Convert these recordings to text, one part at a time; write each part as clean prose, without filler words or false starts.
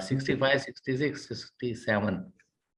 65, 66, 67,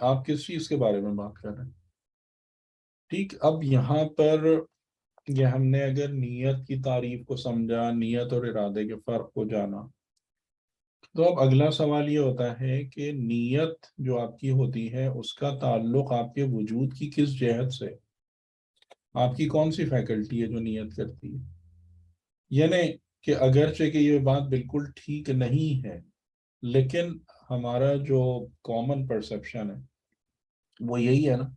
آپ کس چیز کے بارے میں بات کر رہے ہیں؟ ٹھیک، اب یہاں پر یہ ہم نے اگر نیت کی تعریف کو سمجھا، نیت اور ارادے کے فرق کو جانا، تو اب اگلا سوال یہ ہوتا ہے کہ نیت جو آپ کی ہوتی ہے اس کا تعلق آپ کے وجود کی کس جہت سے، آپ کی کون سی فیکلٹی ہے جو نیت کرتی ہے؟ یعنی کہ اگرچہ کہ یہ بات بالکل ٹھیک نہیں ہے، لیکن ہمارا جو کامن پرسپشن ہے وہ یہی ہے نا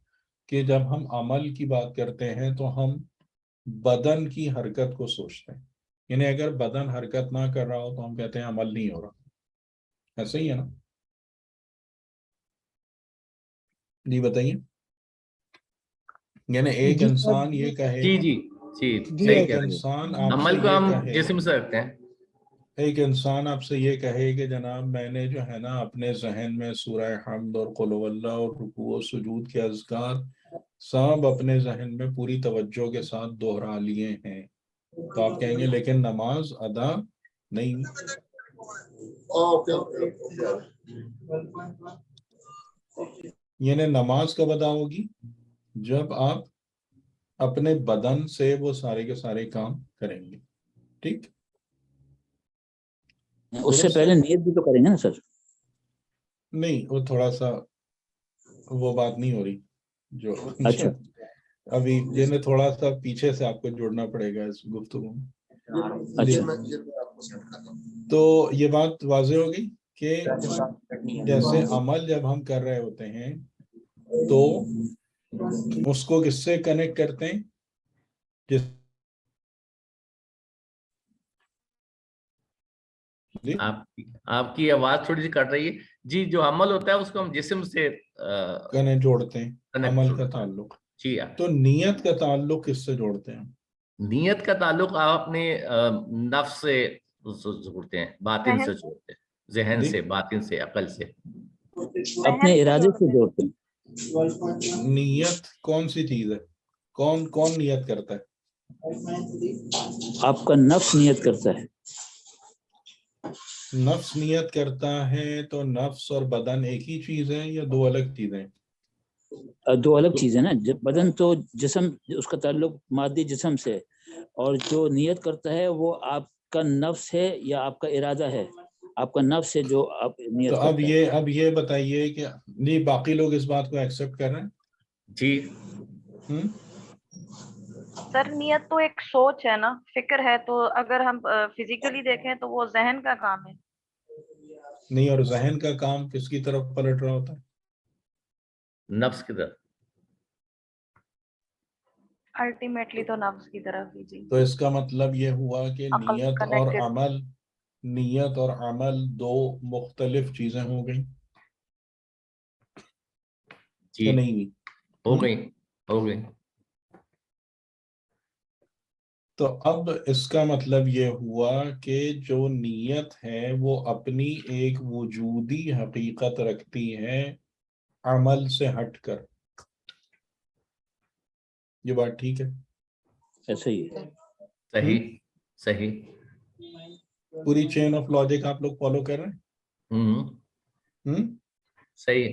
کہ جب ہم عمل کی بات کرتے ہیں تو ہم بدن کی حرکت کو سوچتے ہیں. یعنی اگر بدن حرکت نہ کر رہا ہو تو ہم کہتے ہیں عمل نہیں ہو رہا. ایسا ہی ہے نا؟ جی بتائیے. یعنی ایک جی انسان یہ کہے، جی جی جی جی صحیح ایک کہہ رہے ہیں. انسان آپ سے عمل کو یہ ہم کہے، جسم سے رکھتے ہیں. ایک انسان آپ سے یہ کہے کہ جناب میں نے جو ہے نا اپنے ذہن میں سورہ حمد اور قل هو اللہ اور رکوع و سجود کے اذکار سب اپنے ذہن میں پوری توجہ کے ساتھ دوہرا لیے ہیں، تو آپ کہیں گے لیکن نماز ادا نہیں. یعنی نماز کب ادا ہوگی؟ جب آپ اپنے بدن سے وہ سارے کے سارے کام کریں گے. ٹھیک، اس سے پہلے نیت بھی تو کریں گے نا سر؟ نہیں، وہ تھوڑا سا وہ بات نہیں ہو رہی جو اچھا ابھی یعنی تھوڑا سا پیچھے سے آپ کو جڑنا پڑے گا اس گفتگو میں. اچھا تو یہ بات واضح ہوگی کہ جیسے عمل جب ہم کر رہے ہوتے ہیں تو اس کو کس سے کنیکٹ کرتے ہیں؟ جس جی آپ کی آواز تھوڑی سی کٹ رہی ہے. جی جو عمل ہوتا ہے اس کو ہم جسم سے کنیکٹ جوڑتے ہیں، connect عمل کا جوڑتے ہیں. تعلق. جی تو نیت کا تعلق کس سے جوڑتے ہیں؟ نیت کا تعلق آپ اپنے نفس سے جوڑتے ہیں، باطن ذہن سے جوڑتے ہیں، ذہن جی سے، باطن سے، عقل سے. اپنے ارادے سے جوڑتے ہیں. نیت کون سی چیز ہے؟ کون نیت کرتا ہے؟ آپ کا نفس نیت کرتا ہے. نفس نیت کرتا ہے تو نفس اور بدن ایک ہی چیز ہے یا دو الگ چیزیں؟ دو الگ چیزیں نا. بدن تو جسم، اس کا تعلق مادی جسم سے، اور جو نیت کرتا ہے وہ آپ کا نفس ہے یا آپ کا ارادہ ہے؟ آپ کا نفس ہے جو آپ نیت تو کرتا ہے. اب یہ بتائیے کہ نہیں باقی لوگ اس بات کو ایکسپٹ کر رہے ہیں؟ جی سر نیت تو ایک سوچ ہے نا، فکر ہے. تو اگر ہم فزیکلی دیکھیں تو وہ ذہن کا کام ہے. نہیں، اور ذہن کا کام کس کی طرف پلٹ رہا ہوتا ہے؟ نفس کی طرف. الٹیمیٹلی تو نفس کی طرف ہی. جی تو اس کا مطلب یہ ہوا کہ عقل کنیکٹڈ. نیت اور عمل دو مختلف چیزیں ہو گئیں جی کہ نہیں ہوئی؟ ہو گئی. تو اب اس کا مطلب یہ ہوا کہ جو نیت ہے وہ اپنی ایک وجودی حقیقت رکھتی ہے عمل سے ہٹ کر. یہ بات ٹھیک ہے؟ ایسا ہی ہے. صحیح صحیح. پوری چین آف لاجک آپ لوگ فالو کر رہے ہیں؟ صحیح.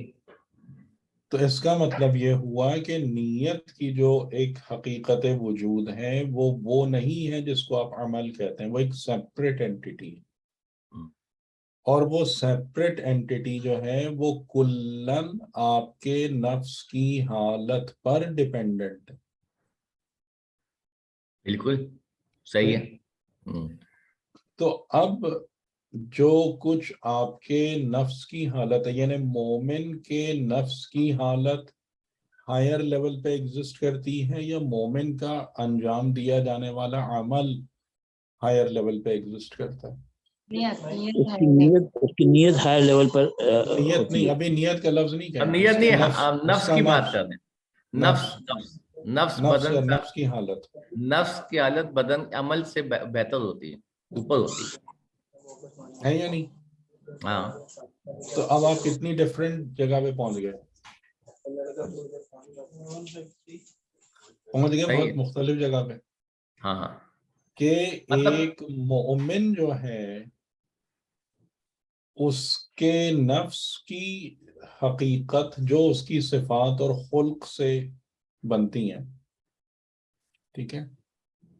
تو اس کا مطلب یہ ہوا کہ نیت کی جو ایک حقیقت وجود ہے وہ نہیں ہے جس کو آپ عمل کہتے ہیں، وہ ایک سیپریٹ اینٹیٹی ہے. اور وہ سیپریٹ اینٹیٹی جو ہے وہ کلن آپ کے نفس کی حالت پر ڈیپینڈنٹ ہے. بالکل صحیح ہے. تو اب جو کچھ آپ کے نفس کی حالت ہے، یعنی مومن کے نفس کی حالت ہائر لیول پہ ایگزسٹ کرتی ہے یا مومن کا انجام دیا جانے والا عمل ہائر لیول پہ ایگزسٹ کرتا ہے؟ اس کی نیت ہائر لیول پر نیت ہوتی نہیں، ہے. ابھی نیت کا لفظ نہیں اب کہا. نیت نہیں، نفس اس کا کی بات کر رہے ہیں. نفس بدن کا، نفس کی حالت نفس کی حالت بدن عمل سے بہتر ہوتی ہے، اوپر ہوتی ہے یا نہیں؟ ہاں. تو اب آپ کتنی ڈفرینٹ جگہ پہ پہنچ گئے بہت مختلف جگہ پہ. ہاں کہ مطلب ایک مومن جو ہے اس کہ نفس کی حقیقت جو اس کی صفات اور خلق سے بنتی ہیں، ٹھیک ہے،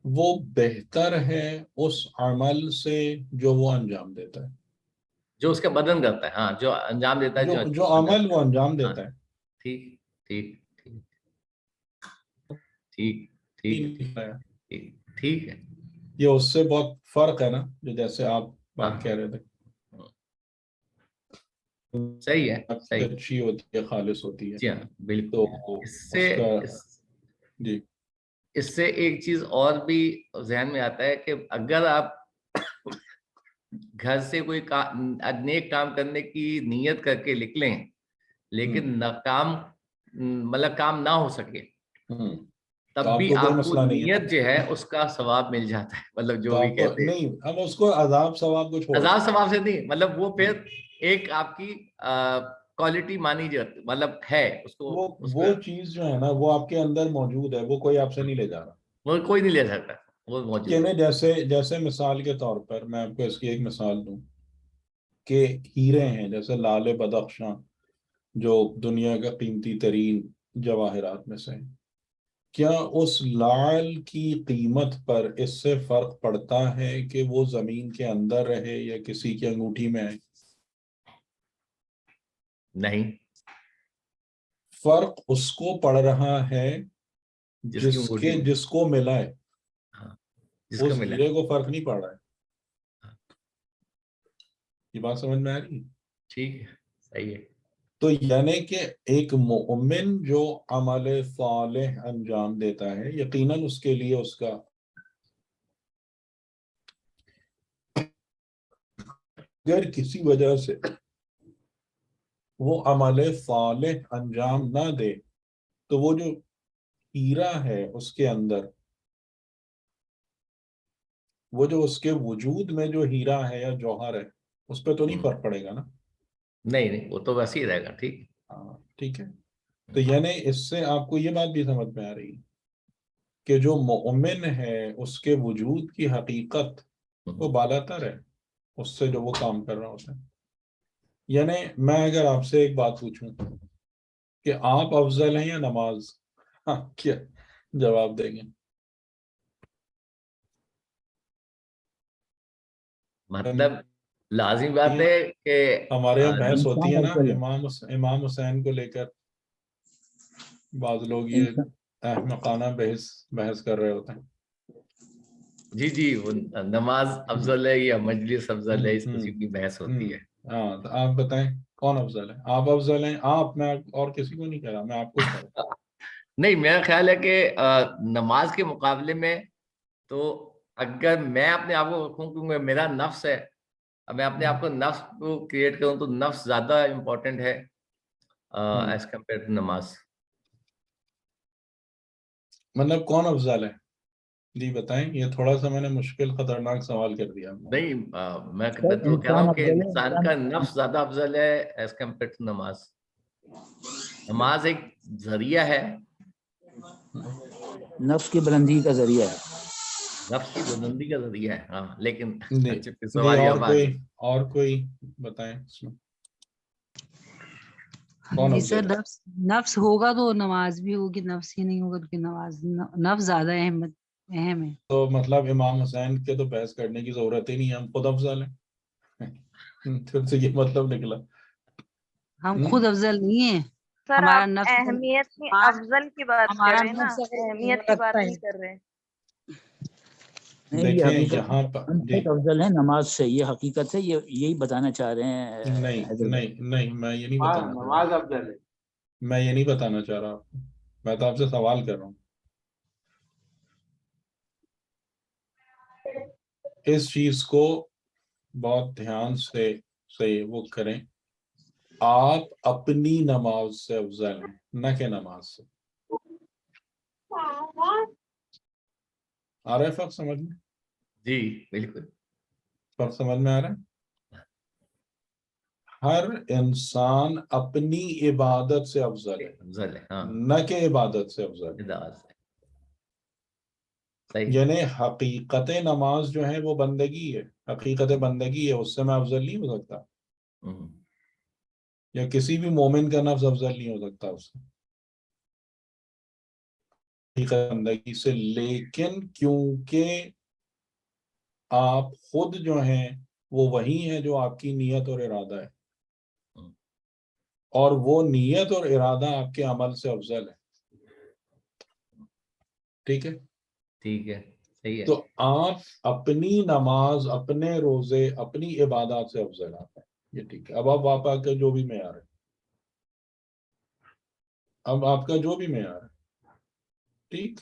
وہ بہتر ہے اس عمل سے جو وہ انجام دیتا ہے، جو اس کا بدن کرتا ہے، ہاں جو انجام دیتا ہے، جو عمل وہ انجام دیتا ہے. ٹھیک ٹھیک ٹھیک ٹھیک ٹھیک ٹھیک ہے. یہ اس سے بہت فرق ہے نا، جو جیسے آپ بات کہہ رہے تھے. صحیح ہے، صحیح. اچھی ہوتی ہے، خالص ہوتی ہے. جی ہاں بالکل. تو اس سے جی اس سے ایک چیز اور بھی ذہن میں آتا ہے کہ اگر آپ گھر سے کوئی نیک کام کرنے کی نیت کر کے نکلیں لیکن ناکام مطلب کام نہ ہو سکے تب بھی آپ کو نیت جو ہے اس کا ثواب مل جاتا ہے. مطلب جو بھی کہتے ہیں نہیں، ہم اس کو عذاب ثواب کو چھوڑ، عذاب ثواب سے نہیں، مطلب وہ پھر ایک آپ کی کوالٹی مانی جاتی، مطلب ہے اس کو وہ چیز جو ہے نا وہ آپ کے اندر موجود ہے، وہ کوئی آپ سے نہیں لے جا رہا، وہ کوئی نہیں لے سکتا، وہ موجود ہے. جیسے مثال کے طور پر میں آپ کو اس کی ایک مثال دوں کہ ہیرے ہیں جیسے لال بدخشاں جو دنیا کا قیمتی ترین جواہرات میں سے ہیں، کیا اس لال کی قیمت پر اس سے فرق پڑتا ہے کہ وہ زمین کے اندر رہے یا کسی کی انگوٹھی میں ہے؟ نہیں، فرق اس کو پڑ رہا ہے جس کو ملا ہے، اس ہیرے کو فرق نہیں پڑ رہا ہے. یہ بات سمجھ میں آ رہی ہے؟ ٹھیک ہے، صحیح ہے. تو یعنی کہ ایک مومن جو عمل صالح انجام دیتا ہے، یقیناً اس کے لیے اس کا اگر کسی وجہ سے وہ عمل صالح انجام نہ دے تو وہ جو ہیرا ہے اس کے اندر، وہ جو اس کے وجود میں جو ہیرا ہے یا جوہر ہے، اس پہ تو نہیں فرق پڑے گا نا. نہیں وہ تو ویسے ہی رہے گا. ٹھیک، ہاں ٹھیک ہے. تو یعنی اس سے آپ کو یہ بات بھی سمجھ میں آ رہی ہے کہ جو مومن ہے اس کے وجود کی حقیقت وہ بالاتر ہے اس سے جو وہ کام کر رہا ہوتا ہے. یعنی میں اگر آپ سے ایک بات پوچھوں کہ آپ افضل ہیں یا نماز، ہاں کیا جواب دیں گے؟ مطلب لازم بات ہے کہ ہمارے یہاں بحث ہوتی ہے نا امام حسین کو لے کر، بعض لوگ یہ احمقانہ بحث کر رہے ہوتے ہیں. جی وہ نماز افضل ہے یا مجلس افضل ہے، اس قسم کی بحث ہوتی ہے. ہاں تو آپ بتائیں کون افضل ہے؟ آپ افضل ہیں، آپ، میں اور کسی کو نہیں کہہ رہا، میں آپ کو کہہ رہا ہوں. نہیں، میرا خیال ہے کہ نماز کے مقابلے میں تو اگر میں اپنے آپ کو رکھوں کیونکہ میرا نفس ہے، میں اپنے آپ کو نفس کو کریٹ کروں تو نفس زیادہ امپورٹنٹ ہے ایز کمپیئر ٹو نماز. مطلب کون افضل ہے؟ جی بتائیں. یہ تھوڑا سا میں نے مشکل خطرناک سوال کر دیا. نہیں میں تو کہہ رہا ہوں کہ انسان کا نفس زیادہ افضل ہے ایز کمپیئر ٹو نماز. نماز ایک ذریعہ ہے، نفس کی بلندی کا ذریعہ ہے، نفس کی بلندی کا ذریعہ ہے. ہاں لیکن نہیں اور کوئی بتائیں اس میں کون جی افضل سر، نفس ہوگا تو نماز بھی ہوگی، نفس ہی نہیں ہوگا تو نماز، نفس زیادہ اہم ہے. تو مطلب امام حسین کے تو بحث کرنے کی ضرورت ہی نہیں ہے، ہم خود افضل ہیں. پھر سے یہ مطلب نکلا ہم خود افضل نہیں ہیں. سر ہمارا آپ نفس اہمیت کی افضل کی بات کر ہمارا رہے ہیں نا، نفس اہمیت کی بات نہیں کر رہے. دیکھیں یہاں پر ہم خود افضل ہیں نماز سے، یہ حقیقت ہے، یہی بتانا چاہ رہے ہیں. نہیں میں یہ نہیں بتانا چاہ رہا. نماز افضل ہے، میں یہ نہیں بتانا چاہ رہا آپ کو. میں تو آپ سے سوال کر رہا ہوں. اس چیز کو بہت دھیان سے وہ کریں. آپ اپنی نماز سے افضل ہیں، نہ کہ نماز سے. آ رہا ہے فرق سمجھ میں؟ جی بالکل فرق سمجھ میں آ رہا ہے. ہر انسان اپنی عبادت سے افضل ہے، نہ کہ عبادت سے افضل ہے. یعنی حقیقت نماز جو ہے وہ بندگی ہے، حقیقت بندگی ہے، اس سے میں افضل نہیں ہو سکتا. یا کسی بھی مومن کا نفس افضل نہیں ہو سکتا اس بندگی سے، لیکن کیونکہ آپ خود جو ہیں وہ وہی ہیں جو آپ کی نیت اور ارادہ ہے، اور وہ نیت اور ارادہ آپ کے عمل سے افضل ہے. ٹھیک ہے، ٹھیک ہے، صحیح ہے. تو آپ اپنی نماز، اپنے روزے، اپنی عبادات سے افضل آپ ہیں، یہ ٹھیک ہے. اب آپ کا جو بھی معیار ہے، اب آپ کا جو بھی معیار ہے، ٹھیک،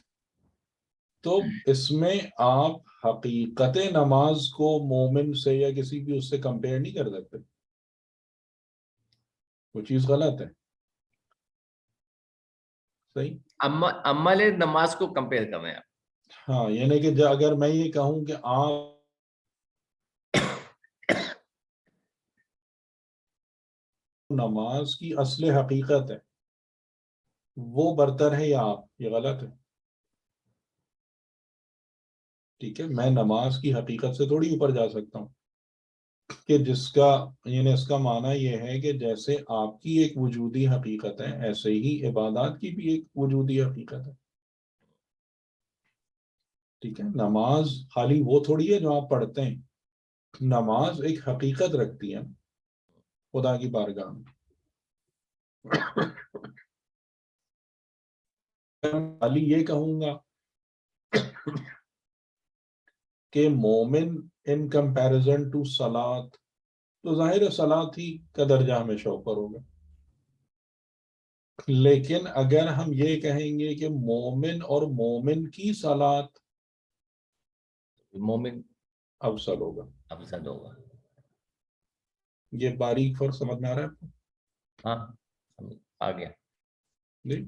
تو اس میں آپ حقیقت نماز کو مومن سے یا کسی بھی اس سے کمپیئر نہیں کر سکتے، وہ چیز غلط ہے. صحیح. عمل نماز کو کمپیئر کر رہے ہیں آپ. ہاں، یعنی کہ اگر میں یہ کہوں کہ آپ نماز کی اصل حقیقت ہے وہ برتر ہے یا آپ، یہ غلط ہے. ٹھیک ہے، میں نماز کی حقیقت سے تھوڑی اوپر جا سکتا ہوں کہ جس کا یعنی اس کا معنی یہ ہے کہ جیسے آپ کی ایک وجودی حقیقت ہے ایسے ہی عبادات کی بھی ایک وجودی حقیقت ہے. ٹھیک ہے، نماز خالی وہ تھوڑی ہے جو آپ پڑھتے ہیں، نماز ایک حقیقت رکھتی ہے خدا کی بارگاہ میں. خالی یہ کہوں گا کہ مومن ان کمپیریزن ٹو صلات، تو ظاہر صلات ہی کا درجہ ہمیشہ اوپر ہوگا. لیکن اگر ہم یہ کہیں گے کہ مومن اور مومن کی صلات، مومن افضل ہوگا. افضل ہوگا. یہ باریک فرق سمجھ میں آ رہا ہے آپ کو؟ ہاں، آ گیا. جی.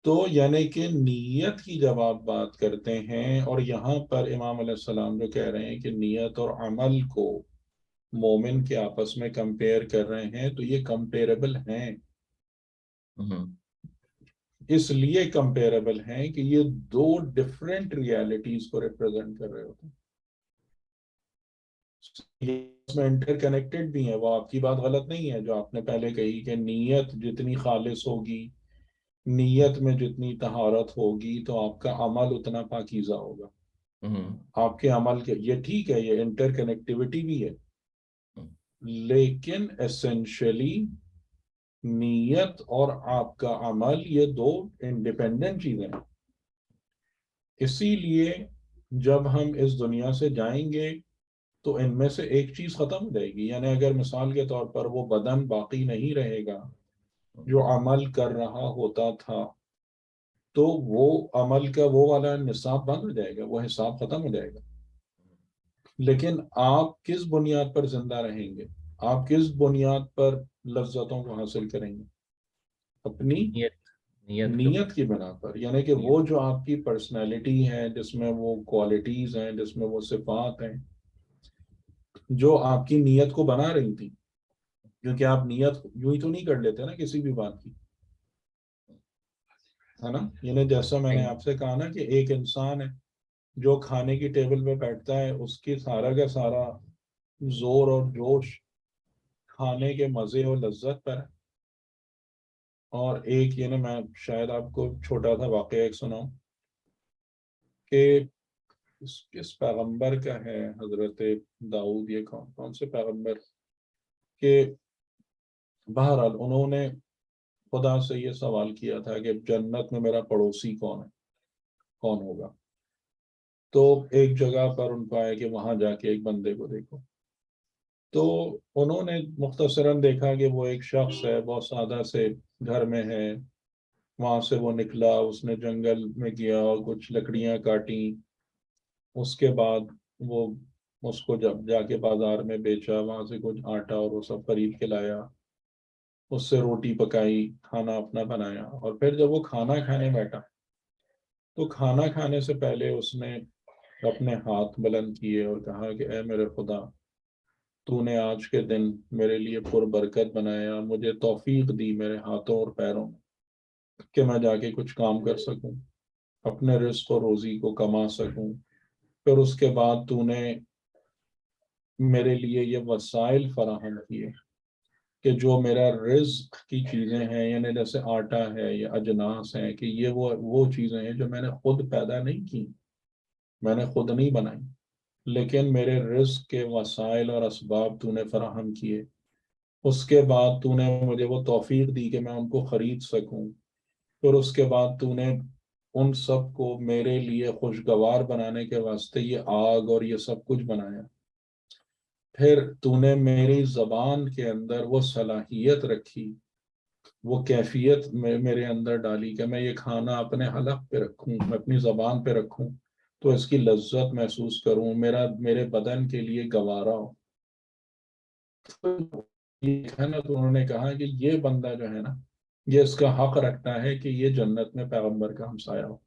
تو یعنی کہ نیت کی جب آپ بات کرتے ہیں، اور یہاں پر امام علیہ السلام جو کہہ رہے ہیں کہ نیت اور عمل کو مومن کے آپس میں کمپیئر کر رہے ہیں، تو یہ کمپیریبل ہیں. اس لیے کمپیریبل ہیں کہ یہ دو ڈفرینٹ ریالٹیز کو ریپرزینٹ کر رہے ہوتے ہیں. اس میں انٹر کنیکٹڈ بھی ہیں، وہ آپ کی بات غلط نہیں ہے جو آپ نے پہلے کہی کہ نیت جتنی خالص ہوگی، نیت میں جتنی طہارت ہوگی، تو آپ کا عمل اتنا پاکیزہ ہوگا. آپ کے عمل کے یہ ٹھیک ہے، یہ انٹر کنیکٹیوٹی بھی ہے، لیکن ایسنشلی نیت اور آپ کا عمل یہ دو انڈیپینڈنٹ چیزیں ہیں. اسی لیے جب ہم اس دنیا سے جائیں گے تو ان میں سے ایک چیز ختم ہو جائے گی. یعنی اگر مثال کے طور پر وہ بدن باقی نہیں رہے گا جو عمل کر رہا ہوتا تھا، تو وہ عمل کا وہ والا نصاب بند ہو جائے گا، وہ حساب ختم ہو جائے گا. لیکن آپ کس بنیاد پر زندہ رہیں گے؟ آپ کس بنیاد پر لذتوں کو حاصل کریں گے؟ اپنی نیت کی بنا پر. یعنی کہ وہ جو آپ کی پرسنالٹی ہے، جس میں وہ کوالٹیز ہیں، جس میں وہ صفات ہیں جو آپ کی نیت کو بنا رہی تھی، کیونکہ آپ نیت یوں ہی تو نہیں کر لیتے نا کسی بھی بات کی، ہے نا. یعنی جیسا میں نے آپ سے کہا نا کہ ایک انسان ہے جو کھانے کی ٹیبل پہ بیٹھتا ہے، اس کی سارا کا سارا زور اور جوش کھانے کے مزے اور لذت پر ہے. اور ایک یہ نا میں شاید آپ کو چھوٹا سا واقعہ ایک سناؤں کہ کس پیغمبر کا ہے، حضرت داؤد، یہ کون سے پیغمبر، کہ بہرحال انہوں نے خدا سے یہ سوال کیا تھا کہ جنت میں میرا پڑوسی کون ہے، کون ہوگا. تو ایک جگہ پر ان کو آیا کہ وہاں جا کے ایک بندے کو دیکھو. تو انہوں نے مختصراً دیکھا کہ وہ ایک شخص ہے، بہت سادہ سے گھر میں ہے. وہاں سے وہ نکلا، اس نے جنگل میں گیا اور کچھ لکڑیاں کاٹی. اس کے بعد وہ اس کو جب جا کے بازار میں بیچا، وہاں سے کچھ آٹا اور وہ سب خرید کے لایا، اس سے روٹی پکائی، کھانا اپنا بنایا. اور پھر جب وہ کھانا کھانے بیٹھا تو کھانا کھانے سے پہلے اس نے اپنے ہاتھ بلند کیے اور کہا کہ اے میرے خدا، تو نے آج کے دن میرے لیے پر برکت بنایا، مجھے توفیق دی میرے ہاتھوں اور پیروں میں کہ میں جا کے کچھ کام کر سکوں، اپنے رزق و روزی کو کما سکوں. پھر اس کے بعد تو نے میرے لیے یہ وسائل فراہم کیے کہ جو میرا رزق کی چیزیں ہیں، یعنی جیسے آٹا ہے یا اجناس ہیں، کہ یہ وہ چیزیں ہیں جو میں نے خود پیدا نہیں کی، میں نے خود نہیں بنائی، لیکن میرے رزق کے وسائل اور اسباب تو نے فراہم کیے. اس کے بعد تو نے مجھے وہ توفیق دی کہ میں ان کو خرید سکوں. پھر اس کے بعد تو نے ان سب کو میرے لیے خوشگوار بنانے کے واسطے یہ آگ اور یہ سب کچھ بنایا. پھر تو نے میری زبان کے اندر وہ صلاحیت رکھی، وہ کیفیت میرے اندر ڈالی کہ میں یہ کھانا اپنے حلق پہ رکھوں، میں اپنی زبان پہ رکھوں تو اس کی لذت محسوس کروں، میرے بدن کے لیے گوارا ہو. تو انہوں نے کہا کہ یہ بندہ جو ہے نا، یہ اس کا حق رکھتا ہے کہ یہ جنت میں پیغمبر کا ہمسایہ ہو.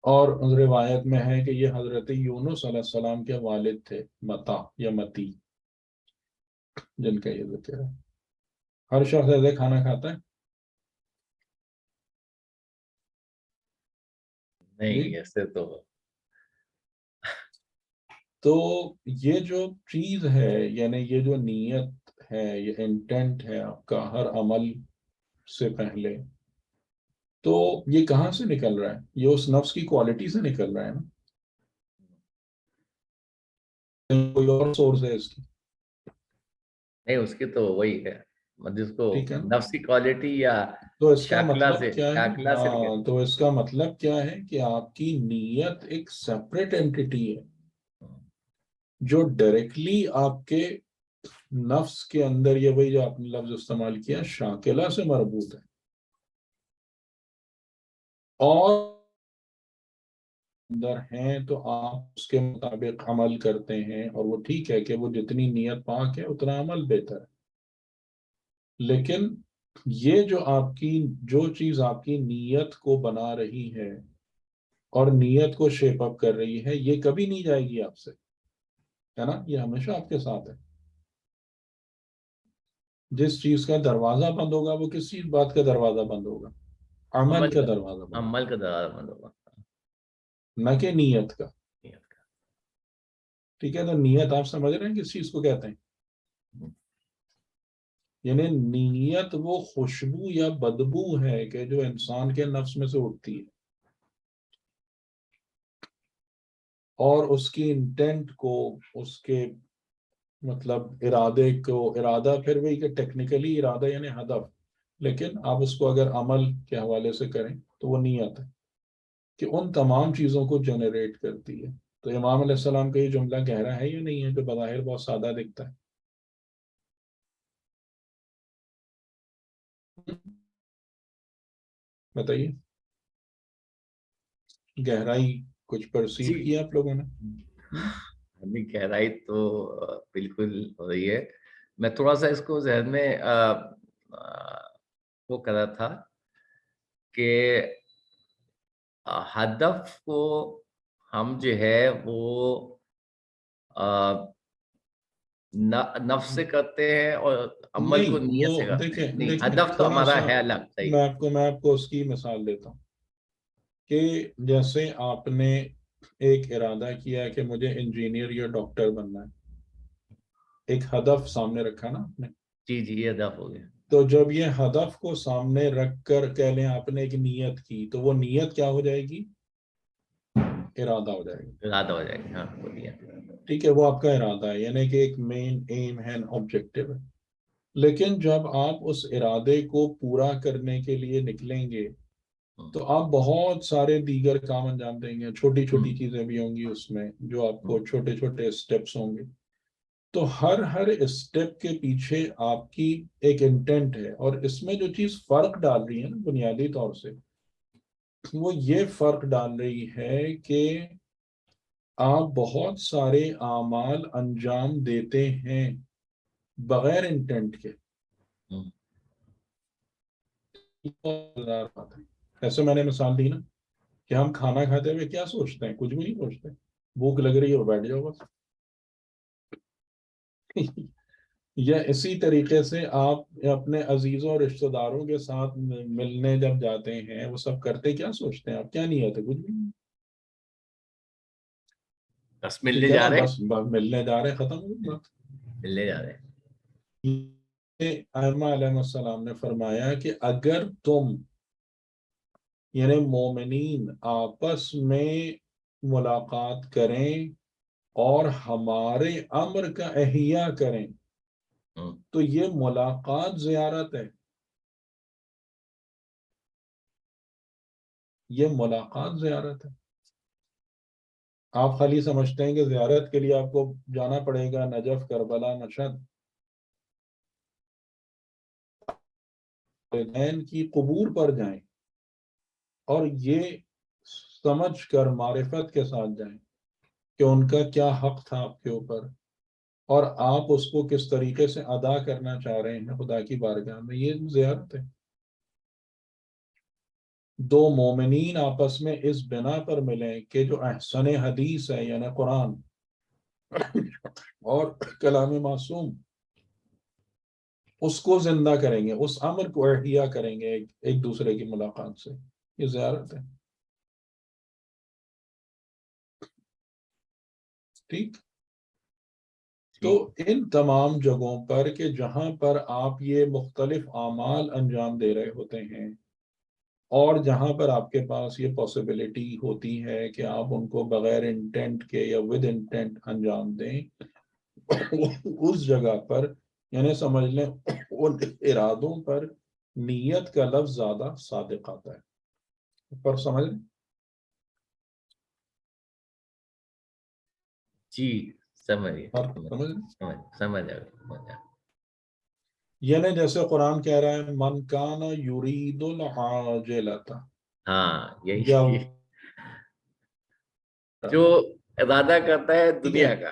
اور روایت میں ہے کہ یہ حضرت یونس علیہ السلام کے والد تھے، متا یا متی، جن کا یہ ذکر ہے. ہر شخص ایسے کھانا کھاتا ہے؟ نہیں ایسے تو یہ جو چیز ہے، یعنی یہ جو نیت ہے، یہ انٹینٹ ہے آپ کا ہر عمل سے پہلے، تو یہ کہاں سے نکل رہا ہے؟ یہ اس نفس کی کوالٹی سے نکل رہا ہے نا، کوئی اور سورس ہے اس کی؟ نہیں، اس کی تو وہی ہے جس کو ٹھیک ہے، نفسی کوالٹی یا تو اس کا شاکلہ مطلب سے کیا ہے؟ شاکلہ سے ہاں، تو اس کا مطلب کیا ہے کہ آپ کی نیت ایک سیپریٹ اینٹی ہے جو ڈائریکٹلی آپ کے نفس کے اندر، یہ وہی جو آپ نے لفظ استعمال کیا، شاکلہ سے مربوط ہے. اور اندر ہیں تو آپ اس کے مطابق عمل کرتے ہیں، اور وہ ٹھیک ہے کہ وہ جتنی نیت پاک ہے اتنا عمل بہتر ہے. لیکن یہ جو چیز آپ کی نیت کو بنا رہی ہے اور نیت کو شیپ اپ کر رہی ہے، یہ کبھی نہیں جائے گی آپ سے، ہے نا، یہ ہمیشہ آپ کے ساتھ ہے. جس چیز کا دروازہ بند ہوگا، وہ کس چیز بات کا دروازہ بند ہوگا؟ عمل کا دروازہ بند، عمل کا دروازہ بند ہوگا، نہ کہ نیت کا. ٹھیک ہے، تو نیت آپ سمجھ رہے ہیں کس چیز کو کہتے ہیں؟ یعنی نیت وہ خوشبو یا بدبو ہے کہ جو انسان کے نفس میں سے اٹھتی ہے، اور اس کی انٹینٹ کو، اس کے مطلب ارادے کو، ارادہ پھر وہی کہ ٹیکنیکلی ارادہ یعنی ہدف، لیکن آپ اس کو اگر عمل کے حوالے سے کریں تو وہ نیت ہے کہ ان تمام چیزوں کو جنریٹ کرتی ہے. تو امام علیہ السلام کا یہ جملہ گہرا ہے یا نہیں ہے، جو بظاہر بہت سادہ دکھتا ہے؟ بتائیے، گہرائی کچھ پرسیو کیا آپ لوگوں نے؟ ابھی گہرائی تو بالکل ہو رہی ہے. میں تھوڑا سا اس کو ذہن میں وہ کر رہا تھا کہ ہدف کو ہم جو ہے وہ نفس سے کرتے ہیں اور عمل کو نیت سے کرتے ہیں. نہیں، ہدف تو ہمارا ہے الگ. صحیح. میں آپ کو اس کی مثال دیتا ہوں کہ جیسے آپ نے ایک ارادہ کیا کہ مجھے انجینئر یا ڈاکٹر بننا ہے، ایک ہدف سامنے رکھا نا آپ نے. جی یہ ہدف ہو گیا. تو جب یہ ہدف کو سامنے رکھ کر کہہ لیں آپ نے ایک نیت کی، تو وہ نیت کیا ہو جائے گی؟ ارادہ ہو جائے گا. ارادہ ہو جائے گا. ہاں بولیے. ٹھیک ہے، وہ آپ کا ارادہ ہے، یعنی کہ ایک مین ایم ہے، آبجیکٹو ہے. لیکن جب آپ اس ارادے کو پورا کرنے کے لیے نکلیں گے تو آپ بہت سارے دیگر کام انجام دیں گے، چھوٹی چھوٹی چیزیں بھی ہوں گی اس میں جو آپ کو چھوٹے چھوٹے اسٹیپس ہوں گے. تو ہر اسٹیپ کے پیچھے آپ کی ایک انٹینٹ ہے، اور اس میں جو چیز فرق ڈال رہی ہے نا بنیادی طور سے، وہ یہ فرق ڈال رہی ہے کہ آپ بہت سارے اعمال انجام دیتے ہیں بغیر انٹینٹ کے. ایسے میں نے مثال دی نا کہ ہم کھانا کھاتے ہوئے کیا سوچتے ہیں؟ کچھ بھی نہیں سوچتے، بھوک لگ رہی ہے اور بیٹھ جاؤ بس. یا اسی طریقے سے آپ اپنے عزیزوں اور رشتہ داروں کے ساتھ ملنے جب جاتے ہیں، وہ سب کرتے کیا سوچتے ہیں؟ آپ کیا نیت ہے؟ کچھ بھی نہیں، بس ملنے جا رہے، بس ملنے جا رہے، ختم ہو گئی بات. ملنے جا رہے ہیں. ائمہ علیہ السلام نے فرمایا کہ اگر تم یعنی مومنین آپس میں ملاقات کریں اور ہمارے امر کا احیاء کریں تو یہ ملاقات زیارت ہے. یہ ملاقات زیارت ہے. آپ خالی سمجھتے ہیں کہ زیارت کے لیے آپ کو جانا پڑے گا نجف، کربلا، مشہد. والدین کی قبور پر جائیں اور یہ سمجھ کر معرفت کے ساتھ جائیں کہ ان کا کیا حق تھا آپ کے اوپر اور آپ اس کو کس طریقے سے ادا کرنا چاہ رہے ہیں خدا کی بارگاہ میں. یہ زیارت ہے. دو مومنین آپس میں اس بنا پر ملیں کہ جو احسن حدیث ہے یعنی قرآن اور کلام معصوم اس کو زندہ کریں گے، اس امر کو احیا کریں گے ایک دوسرے کی ملاقات سے. یہ زیارت ہے. ٹھیک. تو ان تمام جگہوں پر کہ جہاں پر آپ یہ مختلف اعمال انجام دے رہے ہوتے ہیں اور جہاں پر آپ کے پاس یہ پاسبلٹی ہوتی ہے کہ آپ ان کو بغیر انٹینٹ کے یا ود انٹینٹ انجام دیں، اس جگہ پر یعنی سمجھ لیں ان ارادوں پر نیت کا لفظ زیادہ صادق آتا ہے. پر سمجھ لیں. جی سمجھ سمجھ آ. یعنی جیسے قرآن کہہ رہا ہے من کان یرید العاجلۃ. ہاں یہی یا جو ارادہ کرتا ہے دنیا کا.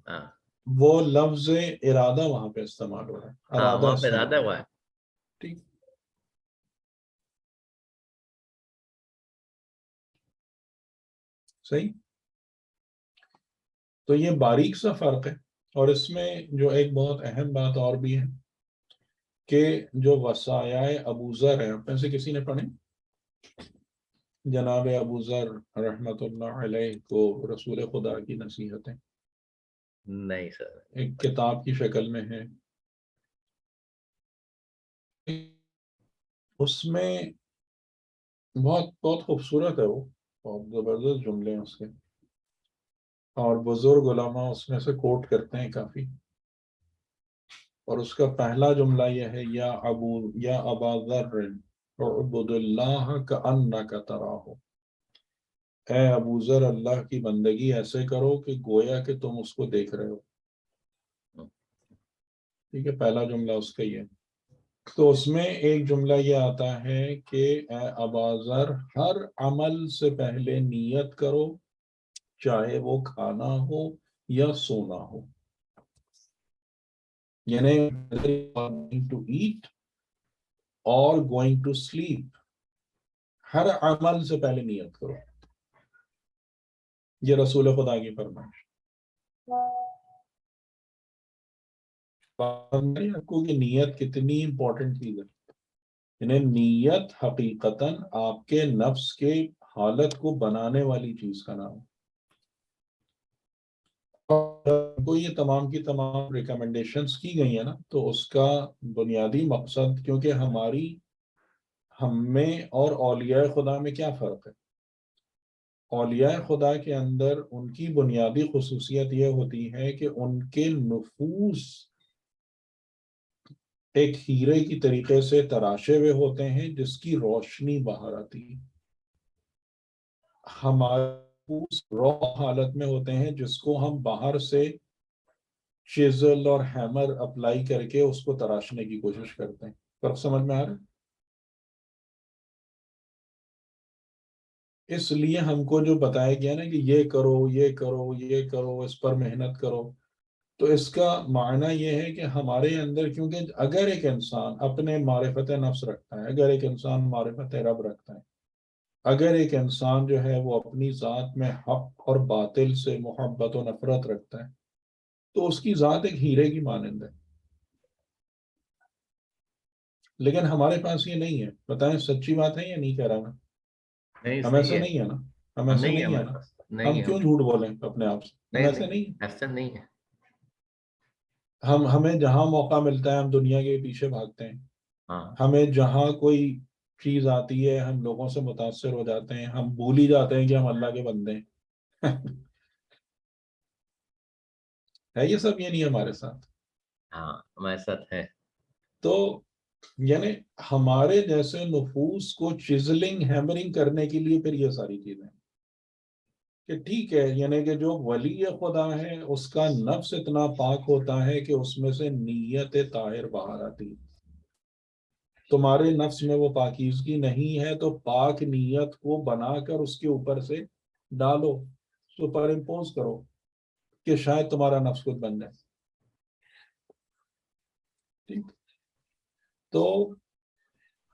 ہاں وہ لفظ ارادہ وہاں پہ استعمال ہو رہا ہے. ہاں وہاں پہ استعمال ارادہ ہوا ہے. ٹھیک. صحیح. تو یہ باریک سا فرق ہے. اور اس میں جو ایک بہت اہم بات اور بھی ہے کہ جو وصایا ابو ذر ہے، آپ میں سے کسی نے پڑھے؟ جناب ابو ذر رحمت اللہ علیہ کو رسول خدا کی نصیحتیں نہیں سر. ایک کتاب کی شکل میں ہے. اس میں بہت بہت خوبصورت ہے، وہ بہت زبردست جملے ہیں اس کے، اور بزرگ علماء اس میں سے کوٹ کرتے ہیں کافی. اور اس کا پہلا جملہ یہ ہے یا ابا ذر اعبد اللہ کأنک تراہ. اے ابو ذر اللہ کی بندگی ایسے کرو کہ گویا کہ تم اس کو دیکھ رہے ہو. ٹھیک ہے. پہلا جملہ اس کا یہ. تو اس میں ایک جملہ یہ آتا ہے کہ اے ابا ذر ہر عمل سے پہلے نیت کرو، چاہے وہ کھانا ہو یا سونا ہو. یعنی going to eat or going to sleep، ہر عمل سے پہلے نیت کرو. یہ رسول خدا کی فرمائش. آپ کو کہ نیت کتنی امپورٹنٹ چیز ہے. یعنی نیت حقیقتاً آپ کے نفس کے حالت کو بنانے والی چیز کا نام ہے. کو یہ تمام کی تمام ریکمنڈیشنز کی گئی ہیں نا، تو اس کا بنیادی مقصد، کیونکہ ہم میں اور اولیاء خدا میں کیا فرق ہے؟ اولیاء خدا کے اندر ان کی بنیادی خصوصیت یہ ہوتی ہے کہ ان کے نفوس ایک ہیرے کی طریقے سے تراشے ہوئے ہوتے ہیں جس کی روشنی باہر آتی ہے. ہمارے نفوس رو حالت میں ہوتے ہیں جس کو ہم باہر سے چیزل اور ہیمر اپلائی کر کے اس کو تراشنے کی کوشش کرتے ہیں. فرق سمجھ میں آ رہا ہے؟ اس لیے ہم کو جو بتایا گیا نا کہ یہ کرو یہ کرو یہ کرو، اس پر محنت کرو، تو اس کا معنی یہ ہے کہ ہمارے اندر، کیونکہ اگر ایک انسان اپنے معرفت نفس رکھتا ہے، اگر ایک انسان معرفت رب رکھتا ہے، اگر ایک انسان جو ہے وہ اپنی ذات میں حق اور باطل سے محبت و نفرت رکھتا ہے، تو اس کی ذات ایک ہیرے کی مانند ہے. لیکن ہمارے پاس یہ نہیں ہے. بتائیں سچی بات ہے یا نہیں کہہ رہا میں؟ ہم ایسے نہیں ہے نا. ہم ایسے نہیں ہے نا. ہم کیوں جھوٹ بولیں اپنے آپ سے؟ ہم ایسے نہیں. ایسا نہیں ہے. ہمیں جہاں موقع ملتا ہے ہم دنیا کے پیچھے بھاگتے ہیں. ہاں ہمیں جہاں کوئی چیز آتی ہے ہم لوگوں سے متاثر ہو جاتے ہیں, ہم بھول ہی جاتے ہیں کہ ہم اللہ کے بندے ہیں. ہے یہ سب, یہ نہیں ہمارے ساتھ. ہاں ہمارے ساتھ ہے. تو یعنی ہمارے جیسے نفوس کو چزلنگ ہیمرنگ کرنے کے لیے پھر یہ ساری چیزیں کہ ٹھیک ہے, یعنی کہ جو ولی خدا ہے اس کا نفس اتنا پاک ہوتا ہے کہ اس میں سے نیت طاہر باہر آتی ہے. تمہارے نفس میں وہ پاکیزگی نہیں ہے تو پاک نیت کو بنا کر اس کے اوپر سے ڈالو, سپر امپوز کرو کہ شاید تمہارا نفس خود بن جائے. ٹھیک, تو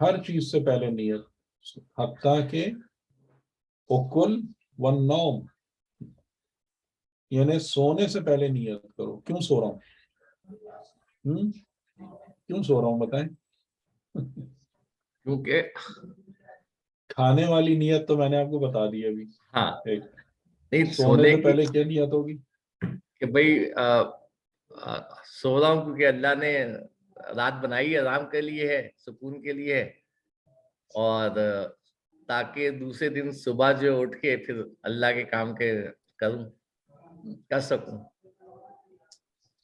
ہر چیز سے پہلے نیت, حتیٰ کہ اکل والنوم, یعنی سونے سے پہلے نیت کرو. کیوں سو رہا ہوں, کیوں سو رہا ہوں بتائیں. کیونکہ کھانے والی نیت تو میں نے آپ کو بتا دی ابھی. ہاں ایک نہیں سونے سے کی پہلے کیا نیت ہوگی کہ بھائی سو رہا ہوں کیونکہ اللہ نے رات بنائی آرام کے لیے ہے, سکون کے لیے ہے, اور تاکہ دوسرے دن صبح جو اٹھ کے پھر اللہ کے کام کر سکوں.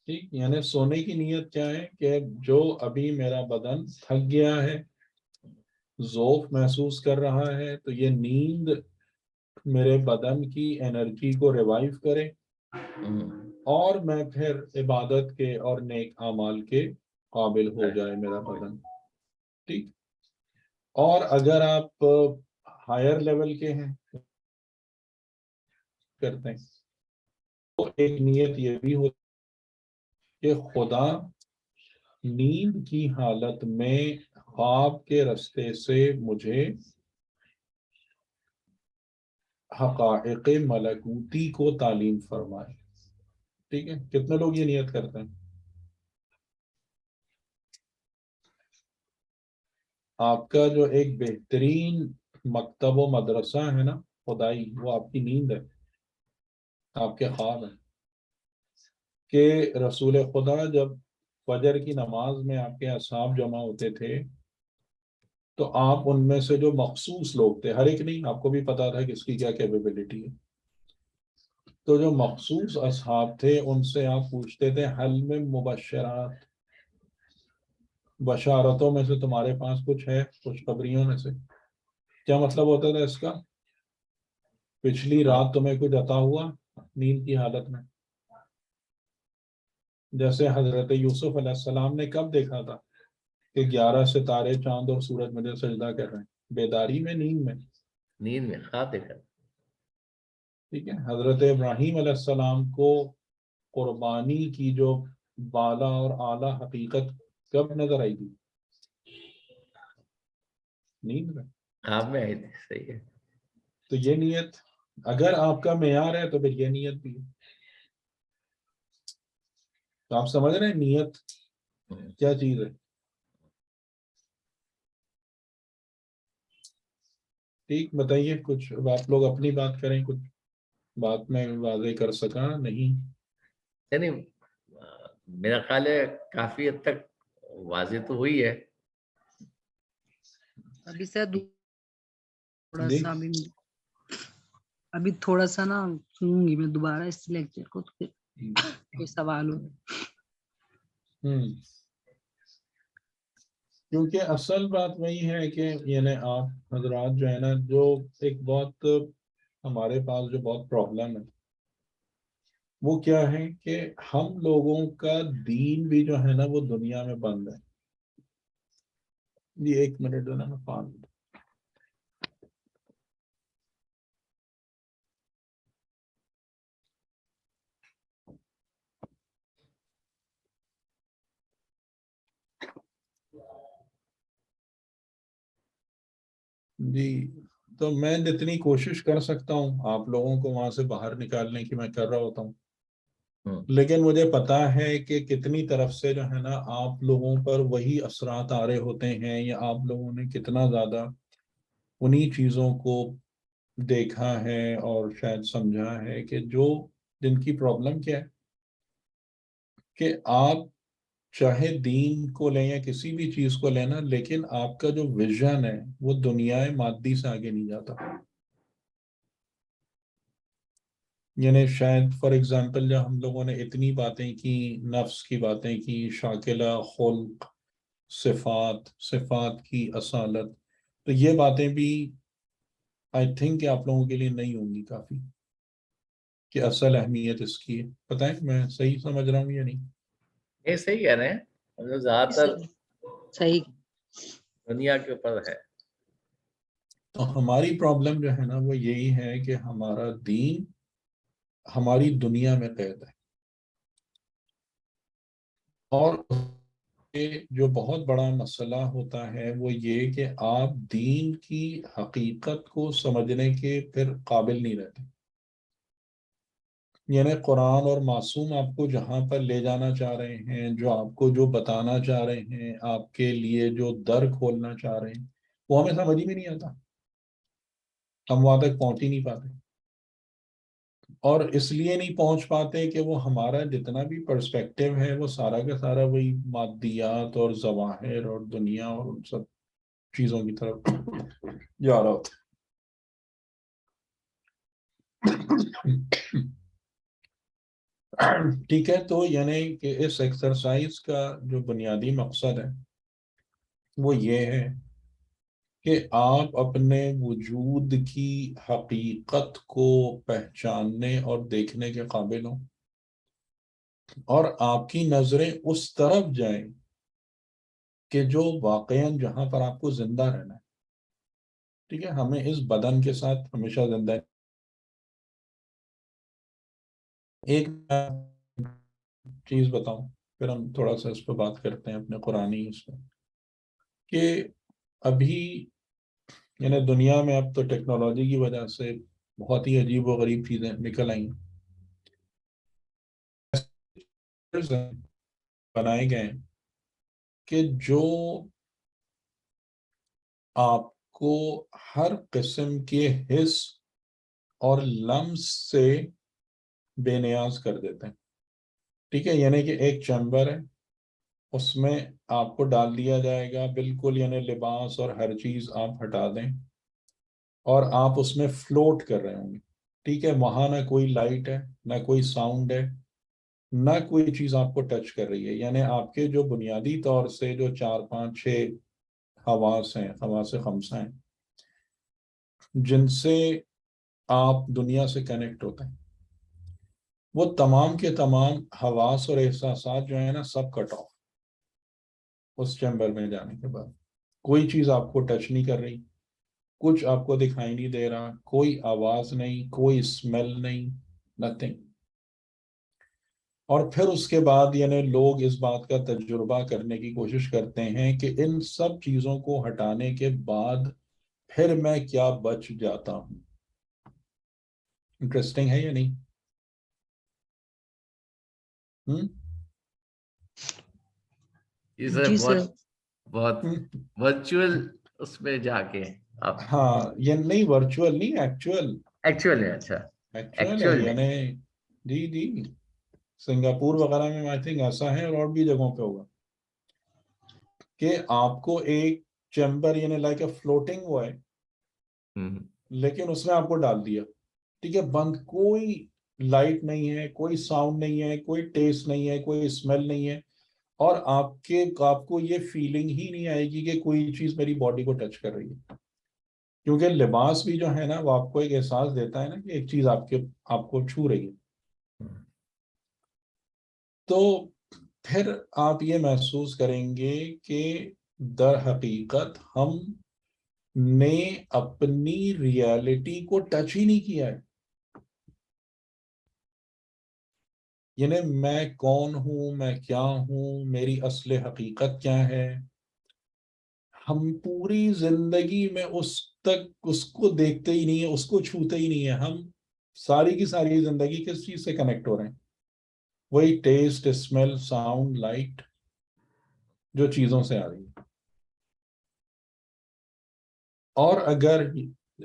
ٹھیک, یعنی سونے کی نیت کیا ہے کہ جو ابھی میرا بدن تھک گیا ہے, ذوف محسوس کر رہا ہے, تو یہ نیند میرے بدن کی انرجی کو ریوائیو کرے اور میں پھر عبادت کے اور نیک اعمال کے قابل ہو جائے میرا بدن. ٹھیک, اور اگر آپ ہائر لیول کے ہیں کرتے ہیں تو ایک نیت یہ بھی ہوتی کہ خدا نیند کی حالت میں خواب کے رستے سے مجھے حقائق ملکوتی کو تعلیم فرمائے. ٹھیک ہے, کتنے لوگ یہ نیت کرتے ہیں؟ آپ کا جو ایک بہترین مکتب و مدرسہ ہے نا خدائی, وہ آپ کی نیند ہے, آپ کے خواب ہیں. کہ رسول خدا جب فجر کی نماز میں آپ کے اصحاب جمع ہوتے تھے تو آپ ان میں سے جو مخصوص لوگ تھے, ہر ایک نہیں, آپ کو بھی پتا تھا کہ اس کی کیا کیپیبلٹی ہے, تو جو مخصوص اصحاب تھے ان سے آپ پوچھتے تھے حل میں مبشرات, بشارتوں میں سے تمہارے پاس کچھ ہے, خوشخبریوں میں سے. کیا مطلب ہوتا تھا اس کا؟ پچھلی رات تمہیں کچھ عطا ہوا نیند کی حالت میں, جیسے حضرت یوسف علیہ السلام نے کب دیکھا تھا کہ 11 ستارے چاند اور سورج مجھے سجدہ کر رہے ہیں, بیداری میں, نیند میں خواب دیکھا. ٹھیک ہے, حضرت ابراہیم علیہ السلام کو قربانی کی جو بالا اور اعلیٰ حقیقت کب نظر آئی تھی؟ نیند میں, خواب میں آئی تھی. صحیح ہے. تو یہ نیت اگر آپ کا معیار ہے تو پھر یہ نیت بھی ہے. تو آپ سمجھ رہے ہیں نیت کیا چیز ہے. ٹھیک, بتائیے کچھ, اب آپ لوگ اپنی بات کریں, کچھ بات میں واضح کر سکا نہیں. یعنی میرا خیال ہے کافی حد تک واضح تو ہوئی ہے. ابھی سر تھوڑا جی سا ابھی تھوڑا سا نا سنوں گی میں دوبارہ اس لیکچر کو, تو پھر کوئی سوال ہو. کیونکہ اصل بات وہی ہے کہ یعنی آپ حضرات جو ہے نا, جو ایک بہت ہمارے پاس جو بہت پرابلم ہے وہ کیا ہے کہ ہم لوگوں کا دین بھی جو ہے نا وہ دنیا میں بند ہے. یہ 1 منٹ جو ہے نا میں پانی. جی, تو میں جتنی کوشش کر سکتا ہوں آپ لوگوں کو وہاں سے باہر نکالنے کی میں کر رہا ہوتا ہوں, لیکن مجھے پتا ہے کہ کتنی طرف سے جو ہے نا آپ لوگوں پر وہی اثرات آ رہے ہوتے ہیں, یا آپ لوگوں نے کتنا زیادہ انہی چیزوں کو دیکھا ہے اور شاید سمجھا ہے کہ جو جن کی پرابلم کیا ہے کہ آپ چاہے دین کو لیں یا کسی بھی چیز کو لینا، لیکن آپ کا جو ویژن ہے وہ دنیا مادی سے آگے نہیں جاتا. یعنی شاید فار ایگزامپل جب ہم لوگوں نے اتنی باتیں کی، نفس کی باتیں کی، شاکلہ، خلق، صفات کی اصالت، تو یہ باتیں بھی آئی تھنک کہ آپ لوگوں کے لیے نہیں ہوں گی کافی، کہ اصل اہمیت اس کی ہے. پتہ ہے میں صحیح سمجھ رہا ہوں یا نہیں؟ یہ صحیح کہہ رہے ہیں، جو زیادہ تر صحیح. دنیا کے اوپر ہے. تو ہماری پرابلم جو ہے نا وہ یہی ہے کہ ہمارا دین ہماری دنیا میں قید ہے، اور جو بہت بڑا مسئلہ ہوتا ہے وہ یہ کہ آپ دین کی حقیقت کو سمجھنے کے پھر قابل نہیں رہتے. یعنی قرآن اور معصوم آپ کو جہاں پر لے جانا چاہ رہے ہیں، جو آپ کو جو بتانا چاہ رہے ہیں، آپ کے لیے جو در کھولنا چاہ رہے ہیں، وہ ہمیں سمجھ ہی میں نہیں آتا، ہم وہاں تک پہنچ ہی نہیں پاتے. اور اس لیے نہیں پہنچ پاتے کہ وہ ہمارا جتنا بھی پرسپیکٹیو ہے وہ سارا کا سارا وہی مادیات اور ظواہر اور دنیا اور ان سب چیزوں کی طرف جا رہا ہوتا. ٹھیک ہے، تو یعنی کہ اس ایکسرسائز کا جو بنیادی مقصد ہے وہ یہ ہے کہ آپ اپنے وجود کی حقیقت کو پہچاننے اور دیکھنے کے قابل ہوں، اور آپ کی نظریں اس طرف جائیں کہ جو واقعاً جہاں پر آپ کو زندہ رہنا ہے. ٹھیک ہے، ہمیں اس بدن کے ساتھ ہمیشہ زندہ ہے. ایک چیز بتاؤں پھر ہم تھوڑا سا اس پہ بات کرتے ہیں اپنے قرآنی اس میں، کہ ابھی یعنی دنیا میں اب تو ٹیکنالوجی کی وجہ سے بہت ہی عجیب و غریب چیزیں نکل آئی ہیں، بنائے گئے ہیں کہ جو آپ کو ہر قسم کے حس اور لمس سے بے نیاز کر دیتے ہیں. ٹھیک ہے، یعنی کہ ایک چیمبر ہے، اس میں آپ کو ڈال دیا جائے گا بالکل، یعنی لباس اور ہر چیز آپ ہٹا دیں اور آپ اس میں فلوٹ کر رہے ہوں گے. ٹھیک ہے، وہاں نہ کوئی لائٹ ہے، نہ کوئی ساؤنڈ ہے، نہ کوئی چیز آپ کو ٹچ کر رہی ہے. یعنی آپ کے جو بنیادی طور سے جو 4 5 6 حواس ہیں، حواس خمسہ ہیں، جن سے آپ دنیا سے کنیکٹ ہوتے ہیں، وہ تمام کے تمام حواس اور احساسات جو ہیں نا سب کٹ آف. اس چیمبر میں جانے کے بعد کوئی چیز آپ کو ٹچ نہیں کر رہی، کچھ آپ کو دکھائی نہیں دے رہا، کوئی آواز نہیں، کوئی اسمیل نہیں، نتھنگ. اور پھر اس کے بعد یعنی لوگ اس بات کا تجربہ کرنے کی کوشش کرتے ہیں کہ ان سب چیزوں کو ہٹانے کے بعد پھر میں کیا بچ جاتا ہوں. انٹرسٹنگ ہے یا نہیں؟ سر بہت ورچوئل اس میں جا کے آپ. ہاں، یہ نہیں ورچوئل نہیں، ایکچوئل ہے. اچھا، ایکچوئل ہے. یعنی جی سنگاپور وغیرہ میں آئی تھنک ایسا ہے، اور بھی جگہوں پہ ہوگا کہ آپ کو ایک چیمبر یعنی لائک اے فلوٹنگ ہوا ہے، لیکن اس میں آپ کو ڈال دیا. ٹھیک ہے، بند، کوئی لائٹ نہیں ہے، کوئی ساؤنڈ نہیں ہے، کوئی ٹیسٹ نہیں ہے، کوئی اسمیل نہیں ہے، اور آپ کو یہ فیلنگ ہی نہیں آئے گی کہ کوئی چیز میری باڈی کو ٹچ کر رہی ہے. کیونکہ لباس بھی جو ہے نا وہ آپ کو ایک احساس دیتا ہے نا کہ ایک چیز آپ کو چھو رہی ہے. تو پھر آپ یہ محسوس کریں گے کہ در حقیقت ہم نے اپنی ریالٹی کو ٹچ ہی نہیں کیا ہے. یعنی میں کون ہوں، میں کیا ہوں، میری اصل حقیقت کیا ہے. ہم پوری زندگی میں اس کو دیکھتے ہی نہیں ہے، اس کو چھوتے ہی نہیں ہے. ہم ساری کی ساری زندگی کس چیز سے کنیکٹ ہو رہے ہیں؟ وہی ٹیسٹ، اسمیل، ساؤنڈ، لائٹ جو چیزوں سے آ رہی ہے. اور اگر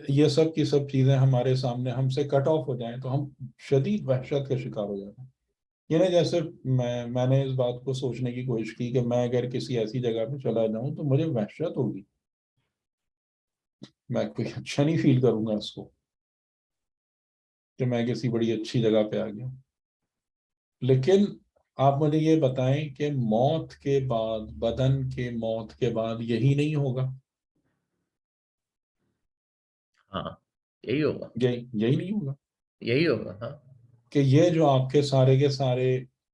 یہ سب کی سب چیزیں ہمارے سامنے ہم سے کٹ آف ہو جائیں تو ہم شدید وحشت کا شکار ہو جاتے ہیں. یعنی جیسے میں نے اس بات کو سوچنے کی کوشش کی کہ میں اگر کسی ایسی جگہ پہ چلا جاؤں تو مجھے وحشت ہوگی، میں کوئی اچھا نہیں فیل کروں گا اس کو کہ میں کسی بڑی اچھی جگہ پہ آ گیا. لیکن آپ مجھے یہ بتائیں کہ موت کے بعد، بدن کے موت کے بعد یہی نہیں ہوگا؟ ہاں یہی ہوگا، یہی نہیں ہوگا یہی ہوگا. ہاں کہ یہ جو آپ کے سارے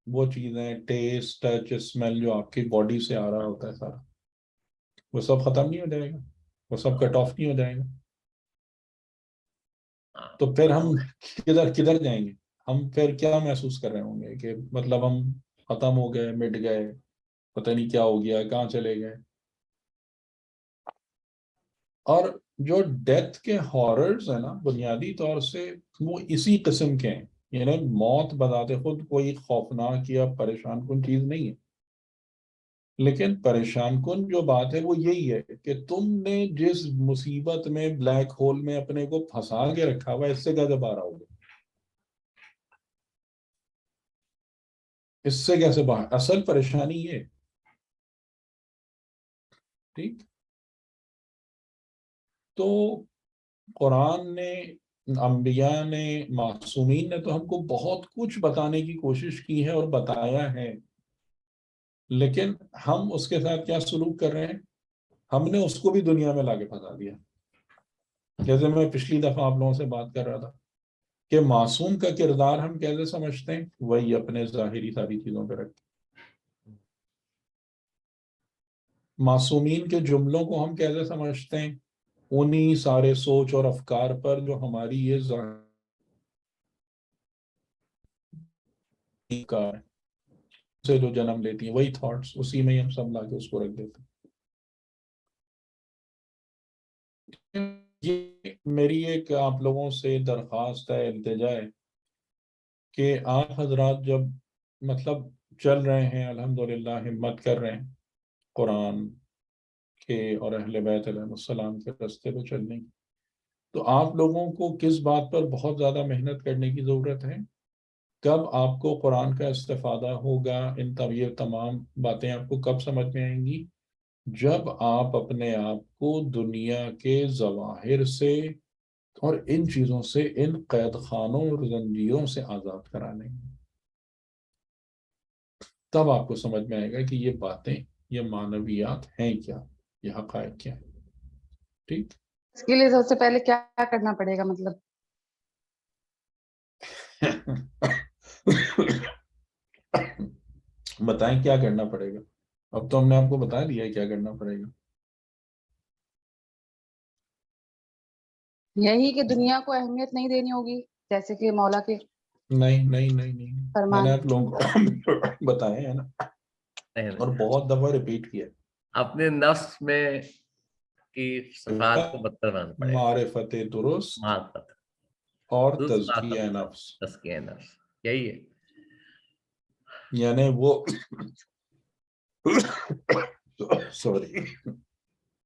وہ چیزیں، ٹیسٹ، ٹچ، اسمیل جو آپ کی باڈی سے آ رہا ہوتا ہے سارا، وہ سب ختم نہیں ہو جائے گا؟ وہ سب کٹ آف نہیں ہو جائے گا؟ ہاں. تو پھر ہم کدھر جائیں گے؟ ہم پھر کیا محسوس کر رہے ہوں گے کہ مطلب ہم ختم ہو گئے، مٹ گئے، پتہ نہیں کیا ہو گیا، کہاں چلے گئے. اور جو ڈیتھ کے ہاررز ہیں نا، بنیادی طور سے وہ اسی قسم کے ہیں. یعنی موت بذات خود کوئی خوفناک یا پریشان کن چیز نہیں ہے، لیکن پریشان کن جو بات ہے وہ یہی ہے کہ تم نے جس مصیبت میں، بلیک ہول میں اپنے کو پھنسا کے رکھا ہوا ہے، اس سے کیسے باہر آؤ گے؟ اس سے کیسے باہر؟ اصل پریشانی یہ. ٹھیک. تو قرآن نے، انبیاء نے، معصومین نے تو ہم کو بہت کچھ بتانے کی کوشش کی ہے اور بتایا ہے، لیکن ہم اس کے ساتھ کیا سلوک کر رہے ہیں؟ ہم نے اس کو بھی دنیا میں لا کے پھنسا دیا. جیسے میں پچھلی دفعہ آپ لوگوں سے بات کر رہا تھا کہ معصوم کا کردار ہم کیسے سمجھتے ہیں؟ وہی اپنے ظاہری ساری چیزوں پہ رکھتے. معصومین کے جملوں کو ہم کیسے سمجھتے ہیں؟ انہی سارے سوچ اور افکار پر جو ہماری یہ ظاہر سے جو جنم لیتی ہیں، وہی تھاٹس، اسی میں ہی ہم سب لا کے اس کو رکھ دیتے ہیں. یہ میری ایک آپ لوگوں سے درخواست ہے، التجا ہے کہ آپ حضرات جب مطلب چل رہے ہیں، الحمدللہ ہمت کر رہے ہیں قرآن کے اور اہل بیت علیہ السلام کے راستے پہ چلنے کی، تو آپ لوگوں کو کس بات پر بہت زیادہ محنت کرنے کی ضرورت ہے؟ کب آپ کو قرآن کا استفادہ ہوگا، یہ تمام باتیں آپ کو کب سمجھ میں آئیں گی؟ جب آپ اپنے آپ کو دنیا کے ظواہر سے اور ان چیزوں سے، ان قید خانوں اور زنجیروں سے آزاد کرا لیں گے. تب آپ کو سمجھ میں آئے گا کہ یہ باتیں، یہ معنویات ہیں کیا، یہ حقائق کیا ہے. ٹھیک. اس کے لیے سب سے پہلے کیا کرنا پڑے گا مطلب؟ بتائیں کیا کرنا پڑے گا؟ اب تو ہم نے آپ کو بتا دیا ہے کیا کرنا پڑے گا. یہی کہ دنیا کو اہمیت نہیں دینی ہوگی، جیسے کہ مولا کے نہیں نہیں نہیں نہیں، میں فرمان. نے آپ لوگوں کو بتایا ہے نا، اور بہت دفعہ ریپیٹ کیا. اپنے نفس میں کی صفات کو بدتر بنانا پڑے گا. معرفت درست معرفت اور درست تزکیہ نفس، تزکیہ نفس، یہی ہے. یعنی وہ سوری،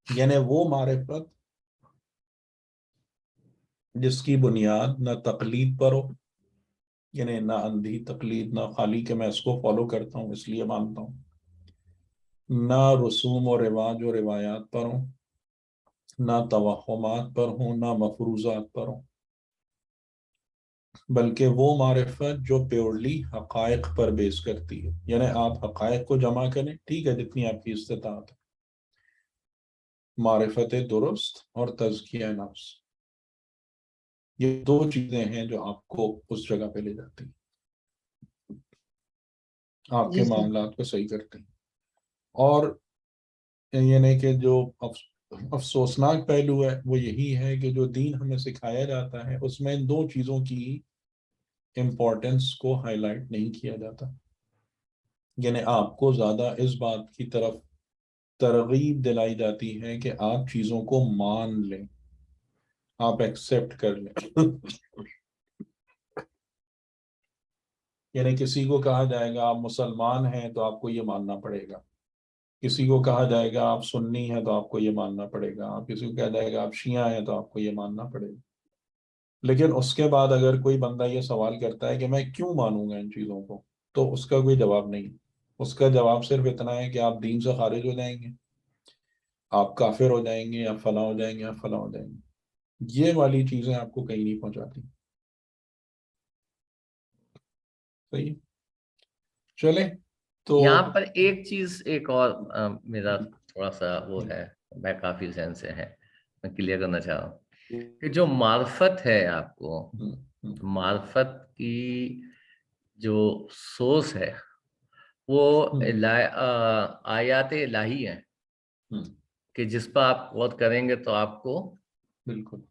یعنی وہ معرفت جس کی بنیاد نہ تقلید پر ہو، یعنی نہ اندھی تقلید، نہ خالی کہ میں اس کو فالو کرتا ہوں اس لیے مانتا ہوں، نہ رسوم و رواج و روایات پر ہوں، نہ توہمات پر ہوں، نہ مفروضات پر ہوں، بلکہ وہ معرفت جو پیورلی حقائق پر بیس کرتی ہے. یعنی آپ حقائق کو جمع کریں، ٹھیک ہے، جتنی آپ کی استطاعت ہے. معرفت درست اور تزکیہ نفس، یہ دو چیزیں ہیں جو آپ کو اس جگہ پہ لے جاتی ہیں، آپ کے جی سر. معاملات کو صحیح کرتے ہیں. اور یعنی کہ جو افسوسناک پہلو ہے وہ یہی ہے کہ جو دین ہمیں سکھایا جاتا ہے اس میں ان دو چیزوں کی امپورٹنس کو ہائی لائٹ نہیں کیا جاتا. یعنی آپ کو زیادہ اس بات کی طرف ترغیب دلائی جاتی ہے کہ آپ چیزوں کو مان لیں، آپ ایکسیپٹ کر لیں. یعنی کسی کو کہا جائے گا آپ مسلمان ہیں تو آپ کو یہ ماننا پڑے گا، کسی کو کہا جائے گا آپ سنی ہیں تو آپ کو یہ ماننا پڑے گا، آپ کسی کو کہا جائے گا آپ شیعہ ہیں تو آپ کو یہ ماننا پڑے گا. لیکن اس کے بعد اگر کوئی بندہ یہ سوال کرتا ہے کہ میں کیوں مانوں گا ان چیزوں کو، تو اس کا کوئی جواب نہیں. اس کا جواب صرف اتنا ہے کہ آپ دین سے خارج ہو جائیں گے, آپ کافر ہو جائیں گے, یا فلاں ہو جائیں گے, یا فلاں ہو جائیں گے. یہ والی چیزیں آپ کو کہیں نہیں پہنچاتی. صحیح, چلیں. تو یہاں پر ایک چیز ایک اور میرا تھوڑا سا وہ ہے, میں کافی ذہن سے ہے, میں کلیئر کرنا چاہ رہا ہوں کہ جو معرفت ہے آپ کو, معرفت کی جو سورس ہے وہ آیات الہی ہیں کہ جس پر آپ غور کریں گے تو آپ کو, بالکل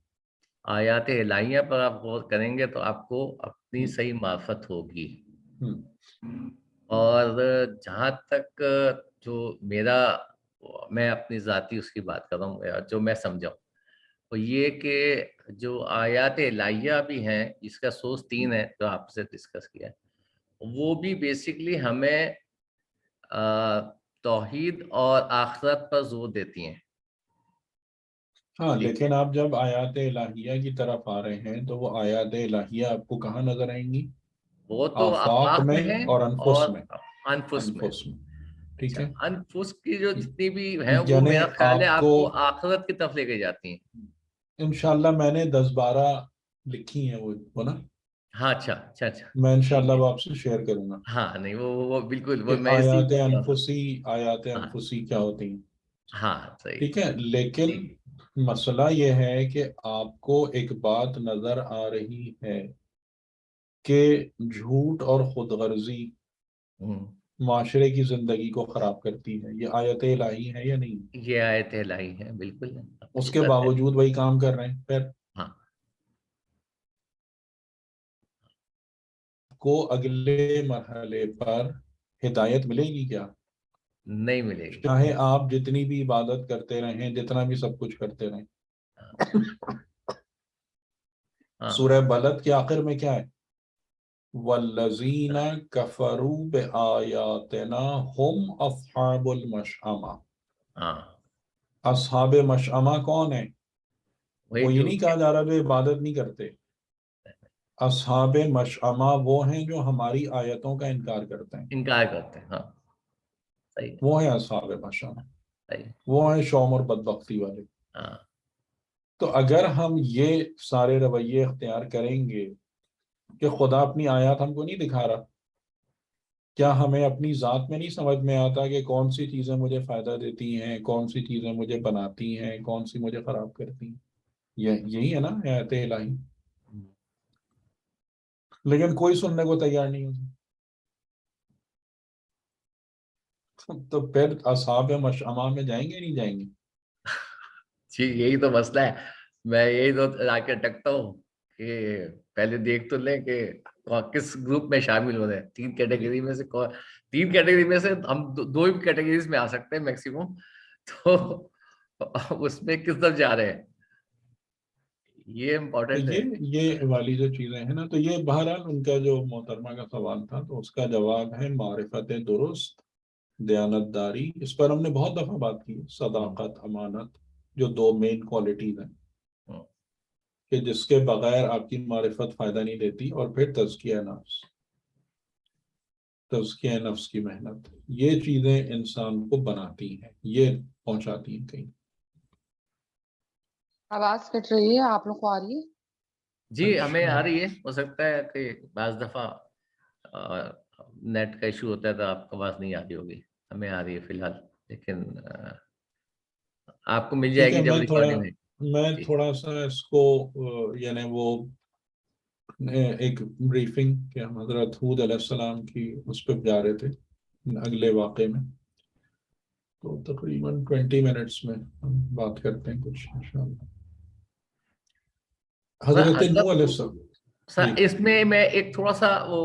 آیات الہیہ پر آپ غور کریں گے تو آپ کو اپنی صحیح معرفت ہوگی. اور جہاں تک جو میں اپنی ذاتی اس کی بات کر رہا ہوں, جو میں سمجھا ہوں وہ یہ کہ جو آیات الہیہ بھی ہیں, اس کا سورس 3 ہے جو آپ سے ڈسکس کیا ہے, وہ بھی بیسیکلی ہمیں توحید اور آخرت پر زور دیتی ہیں. ہاں, لیکن آپ جب آیات الہیہ کی طرف آ رہے ہیں تو وہ آیات الہیہ آپ کو کہاں نظر آئیں گی؟ وہ تو آفاق میں ہیں اور انفس میں. انفس میں. ٹھیک ہے, انفس کی جو جتنی بھی ہیں وہ یعنی میرا خیال ہے آپ کو آخرت کی طرف لے کے جاتی ہیں. انشاءاللہ میں نے 10-12 لکھی ہیں وہ نا. ہاں, اچھا میں انشاءاللہ وہ آپ سے شیئر کروں گا. ہاں, نہیں وہ بالکل, کہ وہ میں اسی آیات انفسی کیا ہوتی ہیں. ہاں صحیح. ٹھیک ہے, لیکن مسئلہ یہ ہے کہ آپ کو ایک بات نظر آ رہی ہے کہ جھوٹ اور خود غرضی معاشرے کی زندگی کو خراب کرتی ہے. یہ آیت الہی ہے یا نہیں؟ یہ آیت الہی ہے, بالکل. اس کے باوجود وہی کام کر رہے ہیں. پھر ہاں, کو اگلے مرحلے پر ہدایت ملے گی کیا؟ نہیں ملے گی. چاہے آپ جتنی بھی عبادت کرتے رہیں, جتنا بھی سب کچھ کرتے رہیں. سورہ بلد کے آخر میں کیا ہے؟ وَالَّذِينَ كَفَرُوا بِآيَاتِنَا هُمْ أَصْحَابُ الْمَشْأَمَةِ. اصحاب مشأمہ کون ہیں؟ وہ یہ نہیں کہا جا رہا جو عبادت نہیں کرتے. اصحاب مشأمہ وہ ہیں جو ہماری آیتوں کا انکار کرتے ہیں. ہاں صحیح. وہ ہیں اصحاب مشأمہ, وہ ہیں شوم اور بدبختی والے. تو اگر ہم یہ سارے رویے اختیار کریں گے کہ خدا اپنی آیات ہم کو نہیں دکھا رہا, کیا ہمیں اپنی ذات میں نہیں سمجھ میں آتا کہ کون سی چیزیں مجھے فائدہ دیتی ہیں, کون سی چیزیں مجھے بناتی ہیں, کون سی مجھے خراب کرتی ہیں؟ یہی ہے نا آیت الہی. لیکن کوئی سننے کو تیار نہیں ہوتا. تو پھر اصحاب مشأمہ میں جائیں گے نہیں جائیں گے؟ جی یہی تو مسئلہ ہے. میں یہی تو لا کے ٹکتا ہوں کہ پہلے دیکھ تو لیں کہ کس گروپ میں شامل ہو رہے ہیں. 3 کیٹیگری میں سے 3 کیٹیگری میں سے ہم 2 ہی کیٹیگریز میں آ سکتے ہیں میکسیمم. تو اس میں کس طرف جا رہے ہیں, یہ امپورٹنٹ ہے. یہ والی جو چیزیں ہیں نا, تو یہ بہرحال ان کا جو محترمہ کا سوال تھا, تو اس کا جواب ہے معرفت درست, دیانت داری. اس پر ہم نے بہت دفعہ بات کی. صداقت, امانت, جو 2 مین کوالٹیز ہیں کہ جس کے بغیر آپ کی معرفت فائدہ نہیں دیتی. اور پھر تزکیہ نفس, تزکیہ نفس کی محنت, یہ چیزیں انسان کو بناتی ہیں, یہ پہنچاتی ہیں کہیں. آواز کٹ رہی ہے, آپ لوگ کو آ رہی ہے؟ جی ہمیں آ رہی ہے. ہو سکتا ہے کہ بعض دفعہ نیٹ کا ایشو ہوتا ہے تو آپ کو آواز نہیں آ رہی ہوگی. ہمیں آ رہی ہے فی الحال, لیکن آپ کو مل جائے گی جب ریکارڈنگ ہے. میں تھوڑا سا اس کو یعنی وہ ایک بریفنگ کہ حضرت ہود علیہ السلام کی اس پہ جا رہے تھے اگلے واقعے میں, تو تقریباً 20 منٹس میں ہم بات کرتے ہیں کچھ انشاءاللہ. حضرت نوح علیہ السلام. اس میں ایک تھوڑا سا وہ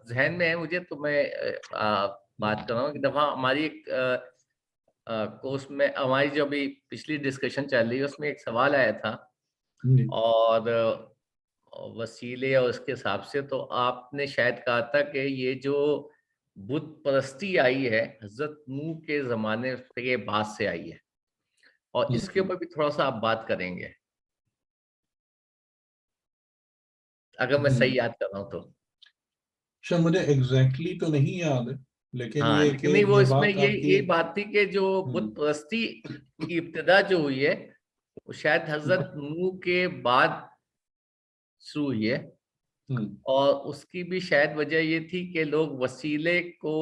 ذہن میں ہے مجھے, تو میں بات کر رہا ہوں. کہ دفعہ ہماری ایک کورس میں ہماری جو ابھی پچھلی ڈسکشن چل رہی ہے اس میں ایک سوال آیا تھا, اور وسیلے اور اس کے حساب سے تو آپ نے شاید کہا تھا کہ یہ جو بت پرستی آئی ہے حضرت نوح کے زمانے کے بعد سے آئی ہے, اور اس کے اوپر بھی تھوڑا سا آپ بات کریں گے اگر میں صحیح یاد کر رہا ہوں تو. شاید مجھے ایگزیکٹلی تو نہیں یاد ہے، لیکن ہاں یہ لیکن کہ نہیں وہ یہ اس میں بات آپ یہ کی بات تھی کہ جو بت پرستی کی ابتدا جو ہوئی ہے وہ شاید حضرت نوح کے بعد شروع ہوئی ہے، اور اس کی بھی شاید وجہ یہ تھی کہ لوگ وسیلے کو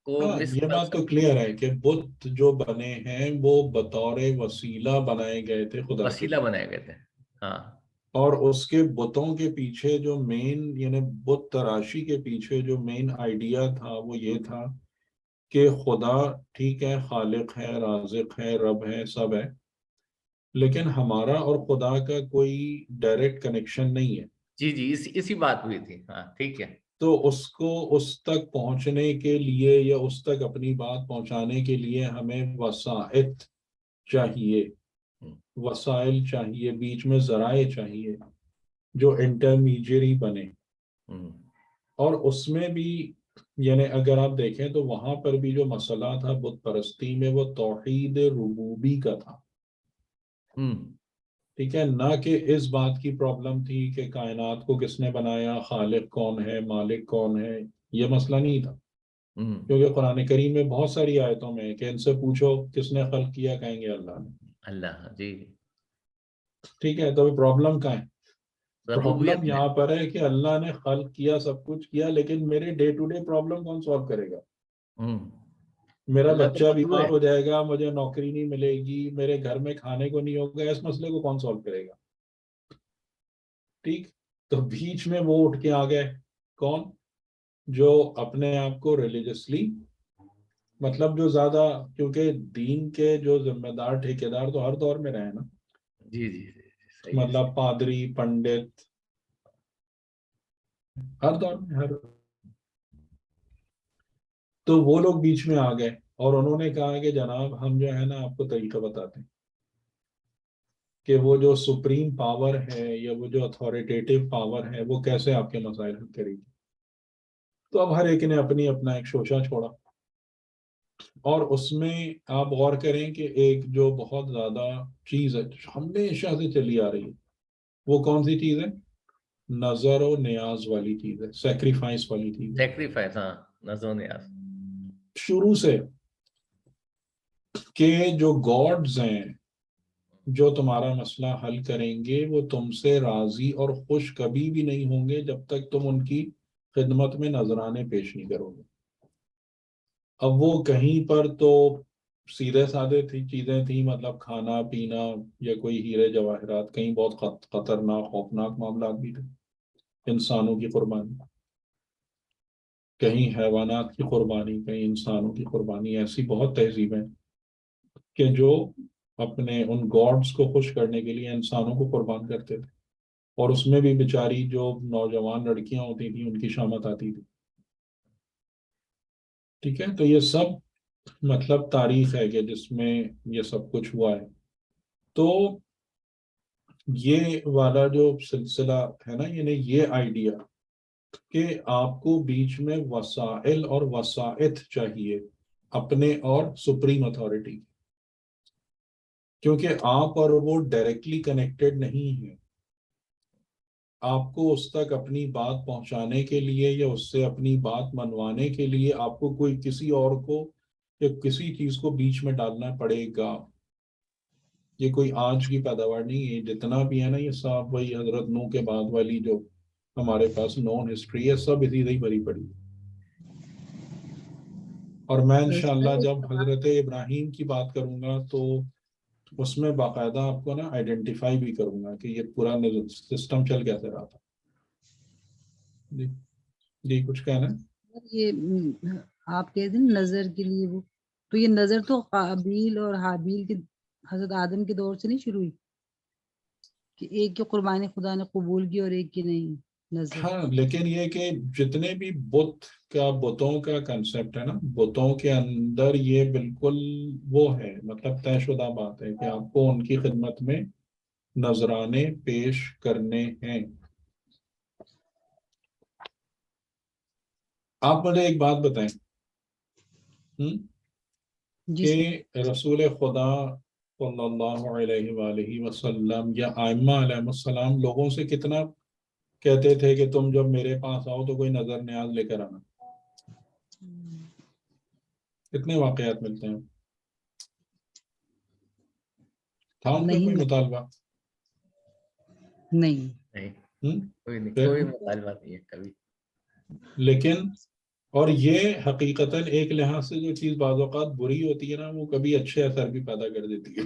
ہاں مس یہ کر بات تو سکتے، کلیئر ہے کہ بت جو بنے ہیں وہ بطور وسیلہ بنائے گئے تھے خدا کے، وسیلہ بنائے گئے تھے. ہاں اور اس کے بتوں کے پیچھے جو مین یعنی بت تراشی کے پیچھے جو مین آئیڈیا تھا وہ یہ تھا کہ خدا ٹھیک ہے، خالق ہے، رازق ہے، رب ہے، سب ہے، لیکن ہمارا اور خدا کا کوئی ڈائریکٹ کنیکشن نہیں ہے. جی جی اسی بات ہوئی تھی. ہاں ٹھیک ہے. تو اس کو اس تک پہنچنے کے لیے یا اس تک اپنی بات پہنچانے کے لیے ہمیں وسائط چاہیے، وسائل چاہیے، بیچ میں ذرائع چاہیے جو انٹرمیڈیری بنے. اور اس میں بھی یعنی اگر آپ دیکھیں تو وہاں پر بھی جو مسئلہ تھا بت پرستی میں وہ توحید ربوبی کا تھا. ٹھیک ہے، نہ کہ اس بات کی پرابلم تھی کہ کائنات کو کس نے بنایا، خالق کون ہے، مالک کون ہے، یہ مسئلہ نہیں تھا. کیونکہ قرآن کریم میں بہت ساری آیتوں میں کہ ان سے پوچھو کس نے خلق کیا، کہیں گے اللہ نے. اللہ. جی ٹھیک ہے، تو پرابلم کہاں ہے؟ ربوبیت پرابلم میں. یہاں پر ہے کہ اللہ نے خلق کیا، سب کچھ کیا، لیکن میرے ڈے ٹو ڈے پرابلم کون سالو کرے گا؟ میرا اللہ تو بچہ مطلوع بیمار ہے. ہو جائے گا، مجھے نوکری نہیں ملے گی، میرے گھر میں کھانے کو نہیں ہوگا، اس مسئلے کو کون سالو کرے گا؟ ٹھیک، تو بیچ میں وہ اٹھ کے آ گئے، کون؟ جو اپنے آپ کو ریلیجسلی مطلب جو زیادہ، کیونکہ دین کے جو ذمہ دار ٹھیکیدار تو ہر دور میں رہے نا، جی جی صحیح ہے. مطلب پادری، پنڈت، ہر دور میں ہر. تو وہ لوگ بیچ میں آ گئے اور انہوں نے کہا کہ جناب ہم جو ہے نا آپ کو طریقہ بتاتے ہیں کہ وہ جو سپریم پاور ہے یا وہ جو اتھارٹیٹیو پاور ہے وہ کیسے آپ کے مسائل حل کرے گی. تو اب ہر ایک نے اپنی اپنا ایک شوشہ چھوڑا، اور اس میں آپ غور کریں کہ ایک جو بہت زیادہ چیز ہے ہمیشہ سے چلی آ رہی ہے، وہ کون سی چیز ہے؟ نظر و نیاز والی چیز ہے، سیکریفائس والی چیز ہے. سیکریفائس. ہاں نظر و نیاز. شروع سے کہ جو گاڈز ہیں جو تمہارا مسئلہ حل کریں گے وہ تم سے راضی اور خوش کبھی بھی نہیں ہوں گے جب تک تم ان کی خدمت میں نذرانے پیش نہیں کرو گے. اب وہ کہیں پر تو سیدھے سادے چیزیں تھیں، مطلب کھانا پینا یا کوئی ہیرے جواہرات، کہیں بہت خطرناک خوفناک معاملات بھی تھے، انسانوں کی قربانی، کہیں حیوانات کی قربانی، کہیں انسانوں کی قربانی. ایسی بہت تہذیبیں کہ جو اپنے ان گاڈز کو خوش کرنے کے لیے انسانوں کو قربان کرتے تھے، اور اس میں بھی بیچاری جو نوجوان لڑکیاں ہوتی تھیں ان کی شامت آتی تھی. ٹھیک ہے، تو یہ سب مطلب تاریخ ہے کہ جس میں یہ سب کچھ ہوا ہے. تو یہ والا جو سلسلہ ہے نا، یعنی یہ آئیڈیا کہ آپ کو بیچ میں وسائل اور وسائط چاہیے اپنے اور سپریم اتھارٹی، کیونکہ آپ اور وہ ڈائریکٹلی کنیکٹڈ نہیں ہیں. آپ کو اس تک اپنی بات پہنچانے کے لیے یا اس سے اپنی بات منوانے کے لیے آپ کو کوئی کسی اور کو یا کسی چیز کو بیچ میں ڈالنا پڑے گا. یہ کوئی آج کی پیداوار نہیں ہے، جتنا بھی ہے نا یہ سب وہی حضرت نوح کے بعد والی جو ہمارے پاس نون ہسٹری ہے، سب اسی سے ہی بھری پڑی. اور میں انشاءاللہ جب حضرت ابراہیم کی بات کروں گا تو اس میں باقاعدہ آپ کو نا آئیڈینٹیفائی بھی کروں گا کہ یہ پورا سسٹم چل کیسے رہا تھا. جی جی کچھ کہنا ہے؟ یہ آپ کہتے ہیں نظر کے لیے وہ، تو یہ نظر تو قابیل اور حابیل کے حضرت آدم کے دور سے نہیں شروع ہوئی کہ ایک کی قربانی خدا نے قبول کی اور ایک کی نہیں نظر؟ ہاں لیکن یہ کہ جتنے بھی بتوں کا کنسپٹ ہے نا، بتوں کے اندر یہ بالکل وہ ہے، مطلب طے شدہ بات ہے کہ آپ کو ان کی خدمت میں نذرانے پیش کرنے ہیں. آپ مجھے ایک بات بتائیں جی کہ رسول خدا صلی اللہ علیہ وآلہ وسلم یا ائمہ علیہ السلام لوگوں سے کتنا کہتے تھے کہ تم جب میرے پاس آؤ تو کوئی نظر نیاز لے کر آنا. کتنے واقعات ملتے ہیں. تھا ان کا نہیں کوئی مطالبہ؟ نہیں نہیں کوئی نہیں، پھر؟ کوئی مطالبہ نہیں ہے کبھی. لیکن اور یہ حقیقتاً ایک لحاظ سے جو چیز بعض اوقات بری ہوتی ہے نا، وہ کبھی اچھے اثر بھی پیدا کر دیتی ہے.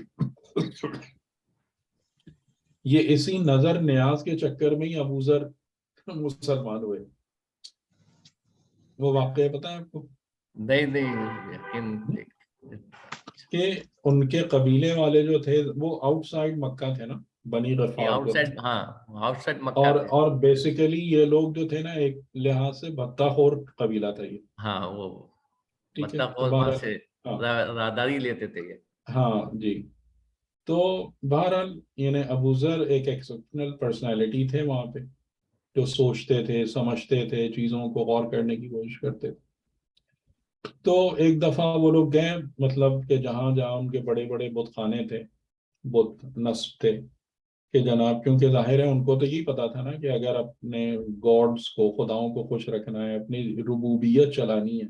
یہ اسی نظر نیاز کے چکر میں ہی ابو ذر مسلمان ہوئے. وہ واقعہ پتہ ہے آپ کو نہیں یقین کہ ان کے قبیلے والے جو تھے وہ آؤٹ سائڈ مکہ تھے نا، بنی غفار آؤٹ جو سائڈ، تھے. ہاں آؤٹ سائڈ مکہ تھے. اور بیسیکلی یہ لوگ جو تھے نا ایک لحاظ سے بھتہ خور قبیلہ تھا یہ. ہاں وہ ٹھیک ہے، مطلب تو اور وہاں بہرحال سے ہاں راداری لیتے تھے یہ. ہاں جی. تو بہرحال یعنی ابو ذر ایک ایکسپشنل پرسنالٹی تھے وہاں پہ، جو سوچتے تھے، سمجھتے تھے، چیزوں کو غور کرنے کی کوشش کرتے تھے. تو ایک دفعہ وہ لوگ گئے، مطلب کہ جہاں جہاں ان کے بڑے بڑے بت خانے تھے، بت نصب تھے، کہ جناب کیونکہ ظاہر ہے ان کو تو یہی پتا تھا نا کہ اگر اپنے گاڈز کو، خداؤں کو خوش رکھنا ہے، اپنی ربوبیت چلانی ہے،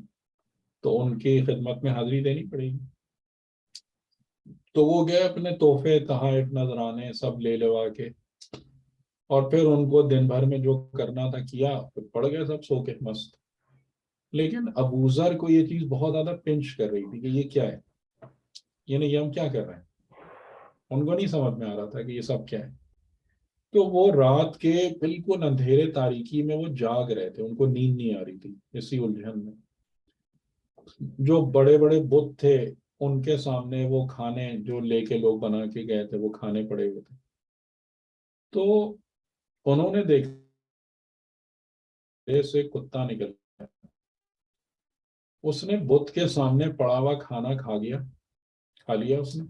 تو ان کی خدمت میں حاضری دینی پڑے گی. تو وہ گئے اپنے تحفے، تحائف، نذرانے سب لے لوا کے، اور پھر ان کو دن بھر میں جو کرنا تھا کیا، پھر پڑ گئے سب سو کے مست. لیکن ابو ذر کو یہ چیز بہت زیادہ پنچ کر رہی تھی کہ یہ کیا ہے، یعنی یہ ہم کیا کر رہے ہیں. ان کو نہیں سمجھ میں آ رہا تھا کہ یہ سب کیا ہے. تو وہ رات کے بالکل اندھیرے تاریکی میں وہ جاگ رہے تھے، ان کو نیند نہیں آ رہی تھی اسی الجھن میں. جو بڑے بڑے بت تھے ان کے سامنے وہ کھانے جو لے کے لوگ بنا کے گئے تھے وہ کھانے پڑے ہوئے تھے. تو انہوں نے دیکھا سے کتا نکل گیا، اس نے بت کے سامنے پڑا ہوا کھانا کھا لیا اس نے.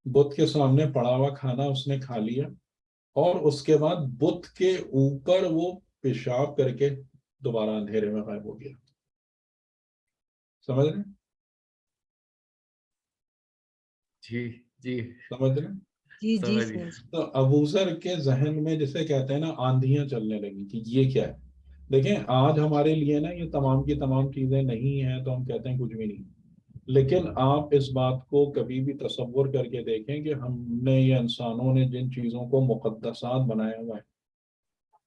بت کے سامنے پڑا ہوا کھانا اس نے کھا لیا، اور اس کے بعد بت کے اوپر وہ پیشاب کر کے دوبارہ اندھیرے میں غائب ہو گیا. سمجھ رہے ہیں؟ جی سمجھ رہے ہیں؟ جی سمجھ سر. گئے. تو ابو ذر کے ذہن میں جسے کہتے ہیں نا آندھیاں چلنے لگی کہ یہ کیا ہے. دیکھیں آج ہمارے لیے نا یہ تمام کی تمام چیزیں نہیں ہیں تو ہم کہتے ہیں کچھ بھی نہیں، لیکن آپ اس بات کو کبھی بھی تصور کر کے دیکھیں کہ ہم نے یا انسانوں نے جن چیزوں کو مقدسات بنایا ہوا ہے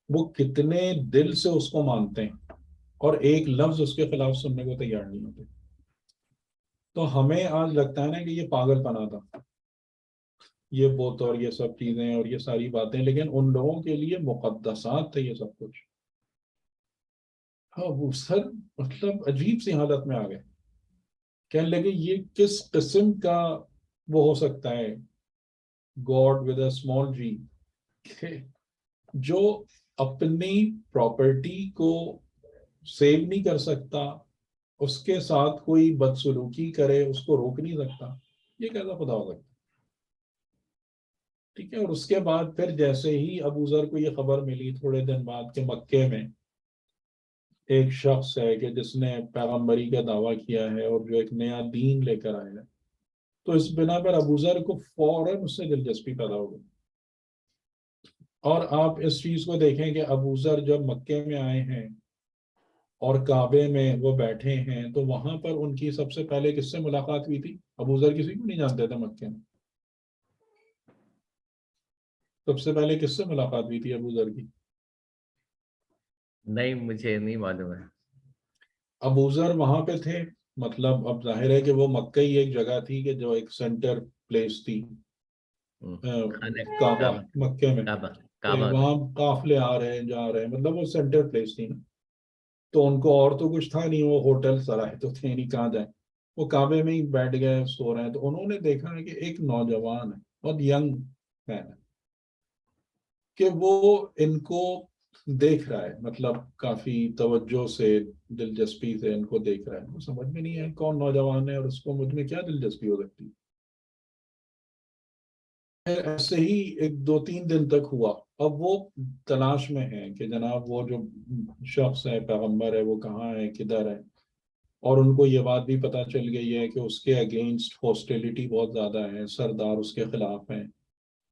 وہ کتنے دل سے اس کو مانتے ہیں اور ایک لفظ اس کے خلاف سننے کو تیار نہیں ہوتے. تو ہمیں آج لگتا ہے نا کہ یہ پاگل پنا تھا، یہ بت اور یہ سب چیزیں اور یہ ساری باتیں، لیکن ان لوگوں کے لیے مقدسات تھے یہ سب کچھ. ہاں وہ سر مطلب عجیب سی حالت میں آ گئے، کہنے لگے یہ کس قسم کا وہ ہو سکتا ہے گاڈ ود اے اسمال جی، جو اپنی پراپرٹی کو سیو نہیں کر سکتا، اس کے ساتھ کوئی بدسلوکی کرے اس کو روک نہیں سکتا. یہ کیسا خدا ہو سکتا؟ ٹھیک ہے. اور اس کے بعد پھر جیسے ہی ابو ذر کو یہ خبر ملی تھوڑے دن بعد کہ مکے میں ایک شخص ہے کہ جس نے پیغمبری کا دعویٰ کیا ہے اور جو ایک نیا دین لے کر آیا ہے، تو اس بنا پر ابو ذر کو فوراً اس سے دلچسپی پیدا ہو گئی. اور آپ اس چیز کو دیکھیں کہ ابو ذر جب مکے میں آئے ہیں اور کعبے میں وہ بیٹھے ہیں تو وہاں پر ان کی سب سے پہلے کس سے ملاقات ہوئی تھی؟ ابو ذر کسی کو نہیں جانتے تھے مکے میں. سب سے پہلے کس سے ملاقات ہوئی تھی ابو ذر کی؟ نہیں مجھے نہیں معلوم ہے. ابو ذر وہاں پہ تھے، مطلب اب ظاہر ہے کہ وہ مکہ ہی ایک جگہ تھی کہ جو ایک سینٹر پلیس تھی کعبہ مکے میں، وہاں قافلے آ رہے ہیں جا رہے ہیں، مطلب وہ سینٹر پلیس تھی نا. تو ان کو اور تو کچھ تھا نہیں، وہ ہوٹل سرائے تو تھے نہیں، کہاں جائیں. وہ کعبے میں ہی بیٹھ گئے سو رہے ہیں. تو انہوں نے دیکھا ہے کہ ایک نوجوان ہے، بہت ینگ مین ہے، کہ وہ ان کو دیکھ رہا ہے، مطلب کافی توجہ سے، دلچسپی سے ان کو دیکھ رہا ہے. وہ سمجھ میں نہیں ہے کون نوجوان ہے اور اس کو مجھ میں کیا دلچسپی ہو سکتی. ایسے ہی ایک 2-3 دن تک ہوا. اب وہ تلاش میں ہے کہ جناب وہ جو شخص ہے پیغمبر ہے وہ کہاں ہے، کدھر ہے. اور ان کو یہ بات بھی پتہ چل گئی ہے کہ اس کے اگینسٹ ہاسٹیلٹی بہت زیادہ ہے، سردار اس کے خلاف ہیں،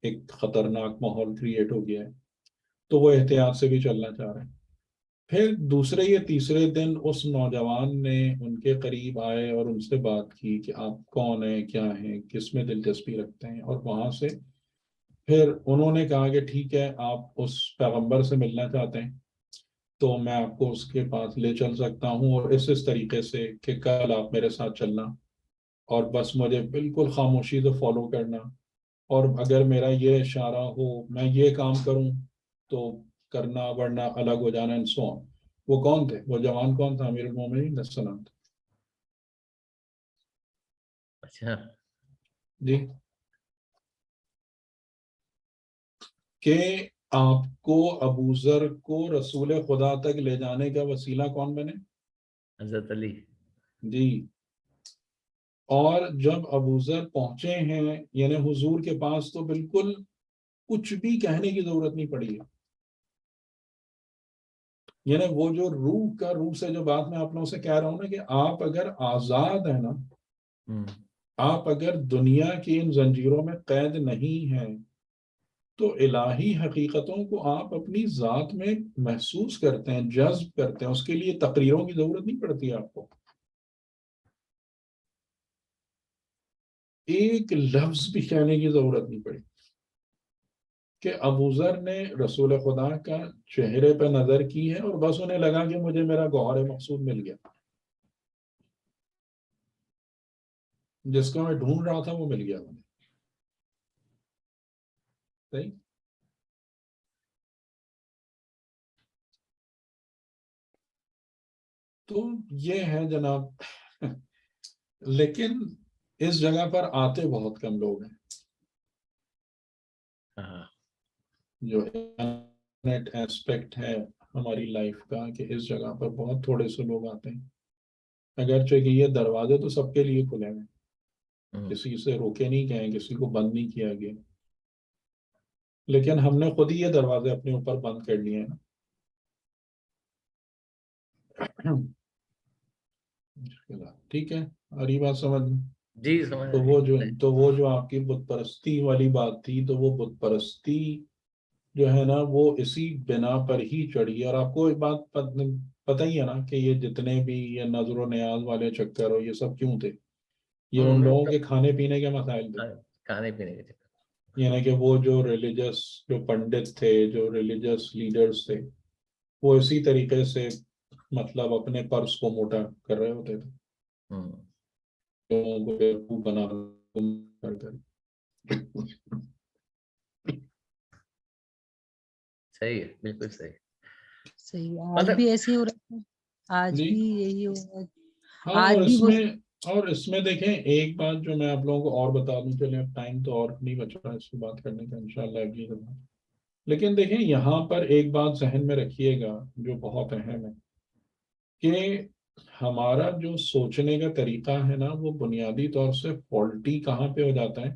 ایک خطرناک ماحول کریٹ ہو گیا ہے، تو وہ احتیاط سے بھی چلنا چاہ رہے ہیں۔ پھر دوسرے یا تیسرے دن اس نوجوان نے ان کے قریب آئے اور ان سے بات کی کہ آپ کون ہیں، کیا ہیں، کس میں دلچسپی رکھتے ہیں، اور وہاں سے پھر انہوں نے کہا کہ ٹھیک ہے آپ اس پیغمبر سے ملنا چاہتے ہیں تو میں آپ کو اس کے پاس لے چل سکتا ہوں، اور اس طریقے سے کہ کل آپ میرے ساتھ چلنا اور بس مجھے بالکل خاموشی سے فالو کرنا، اور اگر میرا یہ اشارہ ہو میں یہ کام کروں تو کرنا، ورنہ الگ ہو جانا and so on۔ وہ کون تھے؟ وہ جوان کون تھا؟ امیر المومنین علیہ السلام۔ اچھا، جی، کہ آپ کو ابو ذر کو رسول خدا تک لے جانے کا وسیلہ کون بنے؟ حضرت علی۔ جی، اور جب ابو ذر پہنچے ہیں یعنی حضور کے پاس تو بالکل کچھ بھی کہنے کی ضرورت نہیں پڑی ہے، یعنی وہ جو روح سے جو بات میں آپ لوگوں سے کہہ رہا ہوں نا کہ آپ اگر آزاد ہیں نا، آپ اگر دنیا کی ان زنجیروں میں قید نہیں ہیں تو الہی حقیقتوں کو آپ اپنی ذات میں محسوس کرتے ہیں، جذب کرتے ہیں، اس کے لیے تقریروں کی ضرورت نہیں پڑتی آپ کو، ایک لفظ بھی کہنے کی ضرورت نہیں پڑی کہ ابو ذر نے رسول خدا کا چہرے پہ نظر کی ہے اور بس انہیں لگا کہ مجھے میرا گوہر مقصود مل گیا، جس کو میں ڈھونڈ رہا تھا وہ مل گیا مجھے۔ صحیح؟ تو یہ ہے جناب، لیکن اس جگہ پر آتے بہت کم لوگ ہیں، جو نیٹ ایسپیکٹ ہے ہماری لائف کا کہ اس جگہ پر بہت تھوڑے سے لوگ آتے ہیں، اگرچہ کہ یہ دروازے تو سب کے لیے کھلے ہیں، کسی سے روکے نہیں گئے، کسی کو بند نہیں کیا گیا، لیکن ہم نے خود ہی یہ دروازے اپنے اوپر بند کر لیے ہیں۔ ٹھیک ہے، اور یہ بات سمجھ میں؟ جی سمجھ تو وہ جو آپ کی بت پرستی والی بات تھی، تو وہ بت پرستی جو ہے نا وہ اسی بنا پر ہی چڑھی، اور آپ کو ایک بات پتہ ہی ہے نا کہ یہ جتنے بھی یہ نظر و نیاز والے چکر ہو یہ سب کیوں تھے؟ یہ ان لوگوں کے کھانے پینے کے مسائل تھے، کھانے پینے کے چکر، یعنی کہ وہ جو ریلیجس جو پنڈت تھے، جو ریلیجس لیڈرز تھے، وہ اسی طریقے سے مطلب اپنے پرس کو موٹا کر رہے ہوتے تھے، لوگوں کو بیوقوف بنا کر کر۔ صحیح ہے، بالکل صحیح۔ صحیح، آج بھی ایسے ہی ہو رہا ہے، آج جی بھی یہی ہو رہا ہے، ہاں، آج بھی وہ اور اس میں دیکھیں ایک بات جو میں آپ لوگوں کو اور بتا دوں، چلیں اب ٹائم تو اور نہیں بچ رہا اس سے بات کرنے کا انشاءاللہ اگلی دفعہ، لیکن دیکھیں یہاں پر ایک بات ذہن میں رکھیے گا جو بہت اہم ہے کہ ہمارا جو سوچنے کا طریقہ ہے نا وہ بنیادی طور سے فالٹی کہاں پہ ہو جاتا ہے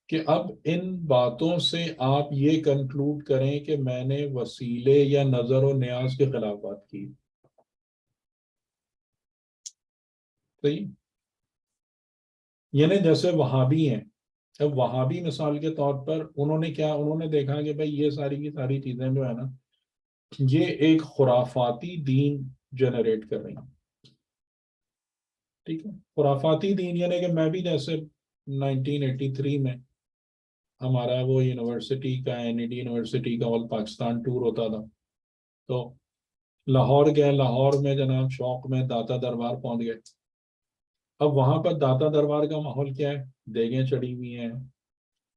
کہ اب ان باتوں سے آپ یہ کنکلوڈ کریں کہ میں نے وسیلے یا نظر و نیاز کے خلاف بات کی۔ صحیح؟ یعنی جیسے وہابی ہیں، اب وہابی مثال کے طور پر انہوں نے دیکھا کہ بھائی یہ ساری کی ساری چیزیں جو ہے نا یہ ایک خرافاتی دین جنریٹ کر رہی ہیں، ٹھیک ہے، خرافاتی دین یعنی کہ میں بھی جیسے 1983 میں ہمارا وہ یونیورسٹی کا NED یونیورسٹی کا آل پاکستان ٹور ہوتا تھا، تو لاہور گئے، لاہور میں جناب شوق میں داتا دربار پہنچ گئے۔ اب وہاں پر داتا دربار کا ماحول کیا ہے؟ دیگیں چڑھی ہوئی ہیں،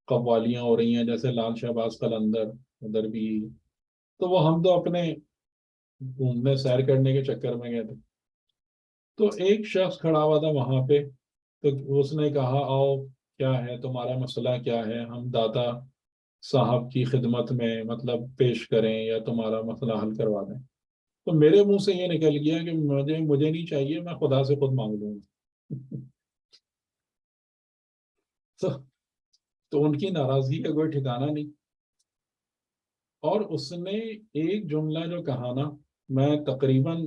قوالیاں ہو رہی ہیں، جیسے لال شہباز قلندر ادھر بھی، تو وہ ہم تو اپنے گھومنے سیر کرنے کے چکر میں گئے تھے، تو ایک شخص کھڑا ہوا تھا وہاں پہ، تو اس نے کہا آؤ کیا ہے تمہارا مسئلہ، کیا ہے، ہم داتا صاحب کی خدمت میں مطلب پیش کریں یا تمہارا مسئلہ حل کروا دیں۔ تو میرے منہ سے یہ نکل گیا کہ مجھے نہیں چاہیے، میں خدا سے خود مانگ لوں گا۔ تو ان کی ناراضگی کا کوئی ٹھکانہ نہیں، اور اس نے ایک جملہ جو کہا نا، میں تقریباً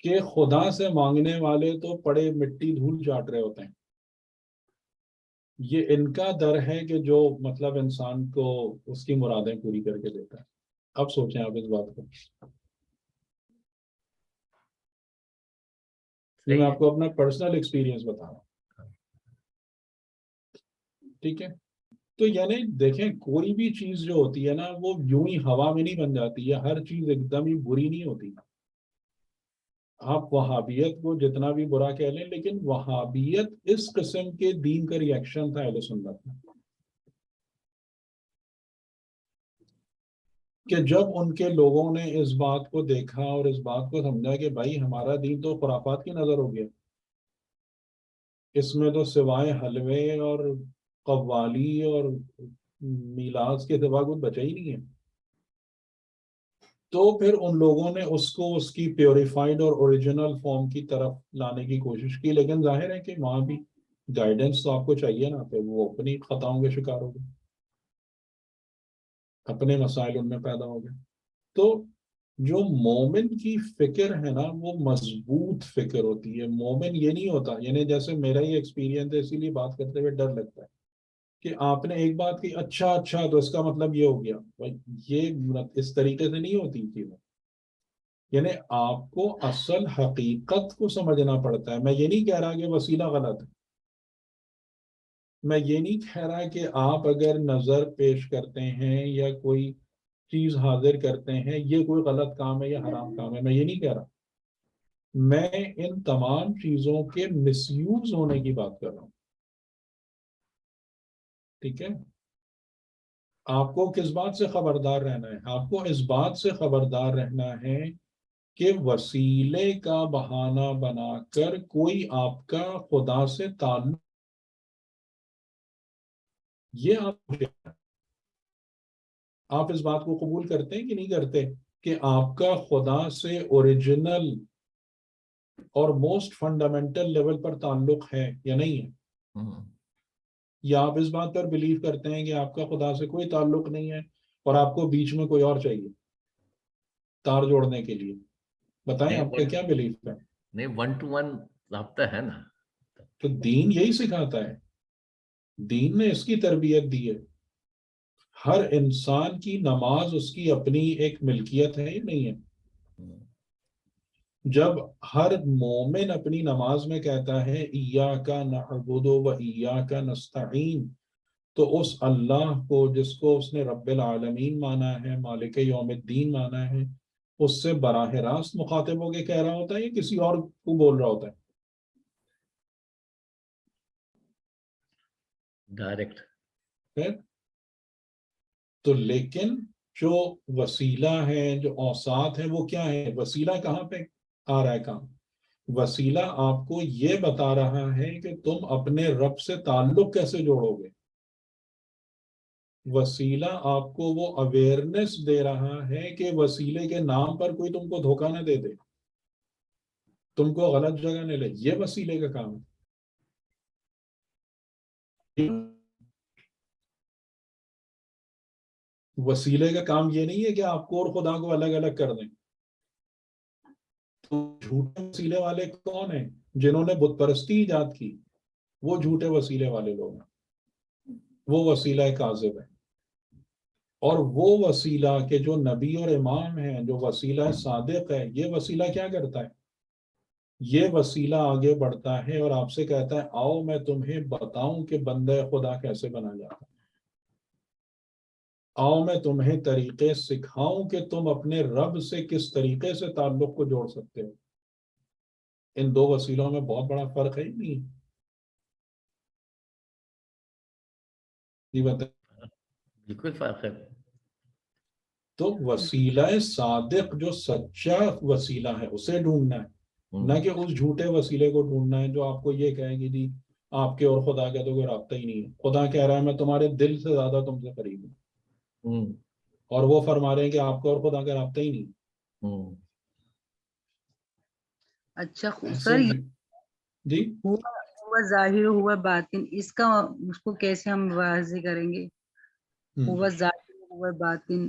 کہ خدا سے مانگنے والے تو پڑے مٹی دھول چاٹ رہے ہوتے ہیں. یہ ان کا در ہے کہ جو مطلب انسان کو اس کی مرادیں پوری کر کے دیتا ہے. اب سوچیں آپ اس بات کو. یہ میں آپ کو اپنا پرسنل ایکسپیرینس بتا رہا ہوں. ٹھیک ہے. تو یعنی دیکھیں کوئی بھی چیز جو ہوتی ہے نا وہ یوں ہی ہوا میں نہیں بن جاتی ہے. ہر چیز ایک دم ہی بری نہیں ہوتی. آپ وہابیت کو جتنا بھی برا کہہ لیں لیکن وہابیت اس قسم کے دین کا ریئیکشن تھا اہل سنت میں کہ جب ان کے لوگوں نے اس بات کو دیکھا اور اس بات کو سمجھا کہ بھائی ہمارا دین تو خرافات کی نظر ہو گیا, اس میں تو سوائے حلوے اور قوالی اور میلاد کے سوا کچھ بچا ہی نہیں ہے. تو پھر ان لوگوں نے اس کو اس کی پیوریفائڈ اور اوریجنل فارم کی طرف لانے کی کوشش کی, لیکن ظاہر ہے کہ وہاں بھی گائیڈنس تو آپ کو چاہیے نا, تو وہ اپنی خطاؤں کے شکار ہو گئے, اپنے مسائل ان میں پیدا ہو گئے. تو جو مومن کی فکر ہے نا وہ مضبوط فکر ہوتی ہے. مومن یہ نہیں ہوتا, یعنی جیسے میرا ہی ایکسپیرینس ہے, اسی لیے بات کرتے ہوئے ڈر لگتا ہے کہ آپ نے ایک بات کی اچھا تو اس کا مطلب یہ ہو گیا. یہ اس طریقے سے نہیں ہوتی چیزیں. یعنی آپ کو اصل حقیقت کو سمجھنا پڑتا ہے. میں یہ نہیں کہہ رہا کہ وسیلہ غلط ہے, میں یہ نہیں کہہ رہا کہ آپ اگر نظر پیش کرتے ہیں یا کوئی چیز حاضر کرتے ہیں یہ کوئی غلط کام ہے یا حرام کام ہے, میں یہ نہیں کہہ رہا. میں ان تمام چیزوں کے مس یوز ہونے کی بات کر رہا ہوں. ٹھیک ہے. آپ کو کس بات سے خبردار رہنا ہے؟ آپ کو اس بات سے خبردار رہنا ہے کہ وسیلے کا بہانہ بنا کر کوئی آپ کا خدا سے تعلق, یہ آپ اس بات کو قبول کرتے ہیں کہ نہیں کرتے کہ آپ کا خدا سے اوریجنل اور موسٹ فنڈامنٹل لیول پر تعلق ہے یا نہیں ہے؟ یا آپ اس بات پر بلیو کرتے ہیں کہ آپ کا خدا سے کوئی تعلق نہیں ہے اور آپ کو بیچ میں کوئی اور چاہیے تار جوڑنے کے لیے؟ بتائیں آپ کا کیا بلیف ہے؟ نہیں, 1 to 1 رابطہ ہے نا. تو دین یہی سکھاتا ہے, دین نے اس کی تربیت دی ہے. ہر انسان کی نماز اس کی اپنی ایک ملکیت ہے یا نہیں ہے؟ جب ہر مومن اپنی نماز میں کہتا ہے ایاک نعبد و ایاک نستعین, تو اس اللہ کو جس کو اس نے رب العالمین مانا ہے, مالک یوم الدین مانا ہے, اس سے براہ راست مخاطب ہو کے کہہ رہا ہوتا ہے یا کسی اور کو بول رہا ہوتا ہے؟ ڈائریکٹ. تو لیکن جو وسیلہ ہے, جو اوساط ہے, وہ کیا ہے؟ وسیلہ کہاں پہ آ رہا ہے کام؟ وسیلہ آپ کو یہ بتا رہا ہے کہ تم اپنے رب سے تعلق کیسے جوڑو گے. وسیلہ آپ کو وہ اویئرنس دے رہا ہے کہ وسیلے کے نام پر کوئی تم کو دھوکہ نہ دے دے, تم کو غلط جگہ نہ لے. یہ وسیلے کا کام ہے. وسیلے کا کام یہ نہیں ہے کہ آپ کو اور خدا کو الگ الگ کر دیں. تو جھوٹے وسیلے والے کون ہیں؟ جنہوں نے بت پرستی ایجاد کی, وہ جھوٹے وسیلے والے لوگ ہیں. وہ وسیلہ کاذب ہے. اور وہ وسیلہ کہ جو نبی اور امام ہیں, جو وسیلہ صادق ہے, یہ وسیلہ کیا کرتا ہے؟ یہ وسیلہ آگے بڑھتا ہے اور آپ سے کہتا ہے آؤ میں تمہیں بتاؤں کہ بندہ خدا کیسے بنا جاتا ہے, آؤ میں تمہیں طریقے سکھاؤں کہ تم اپنے رب سے کس طریقے سے تعلق کو جوڑ سکتے ہو. ان دو وسیلوں میں بہت بڑا فرق ہے نہیں؟ بالکل فرق ہے. تو وسیلہ صادق جو سچا وسیلہ ہے اسے ڈھونڈنا ہے, نہ کہ اس جھوٹے وسیلے کو ڈھونڈنا ہے جو آپ کو یہ کہے گی جی آپ کے اور خدا کا تو کوئی رابطہ ہی نہیں ہے. خدا کہہ رہا ہے میں تمہارے دل سے زیادہ تم سے قریب ہوں, اور وہ فرما رہے ہیں کہ آپ کو اور خدا کا رابطہ ہی نہیں. اچھا سر, جی ہوا ظاہر ہوا باطن, اس کا اس کو کیسے ہم واضح کریں گے؟ ہوا ظاہر ہوا باطن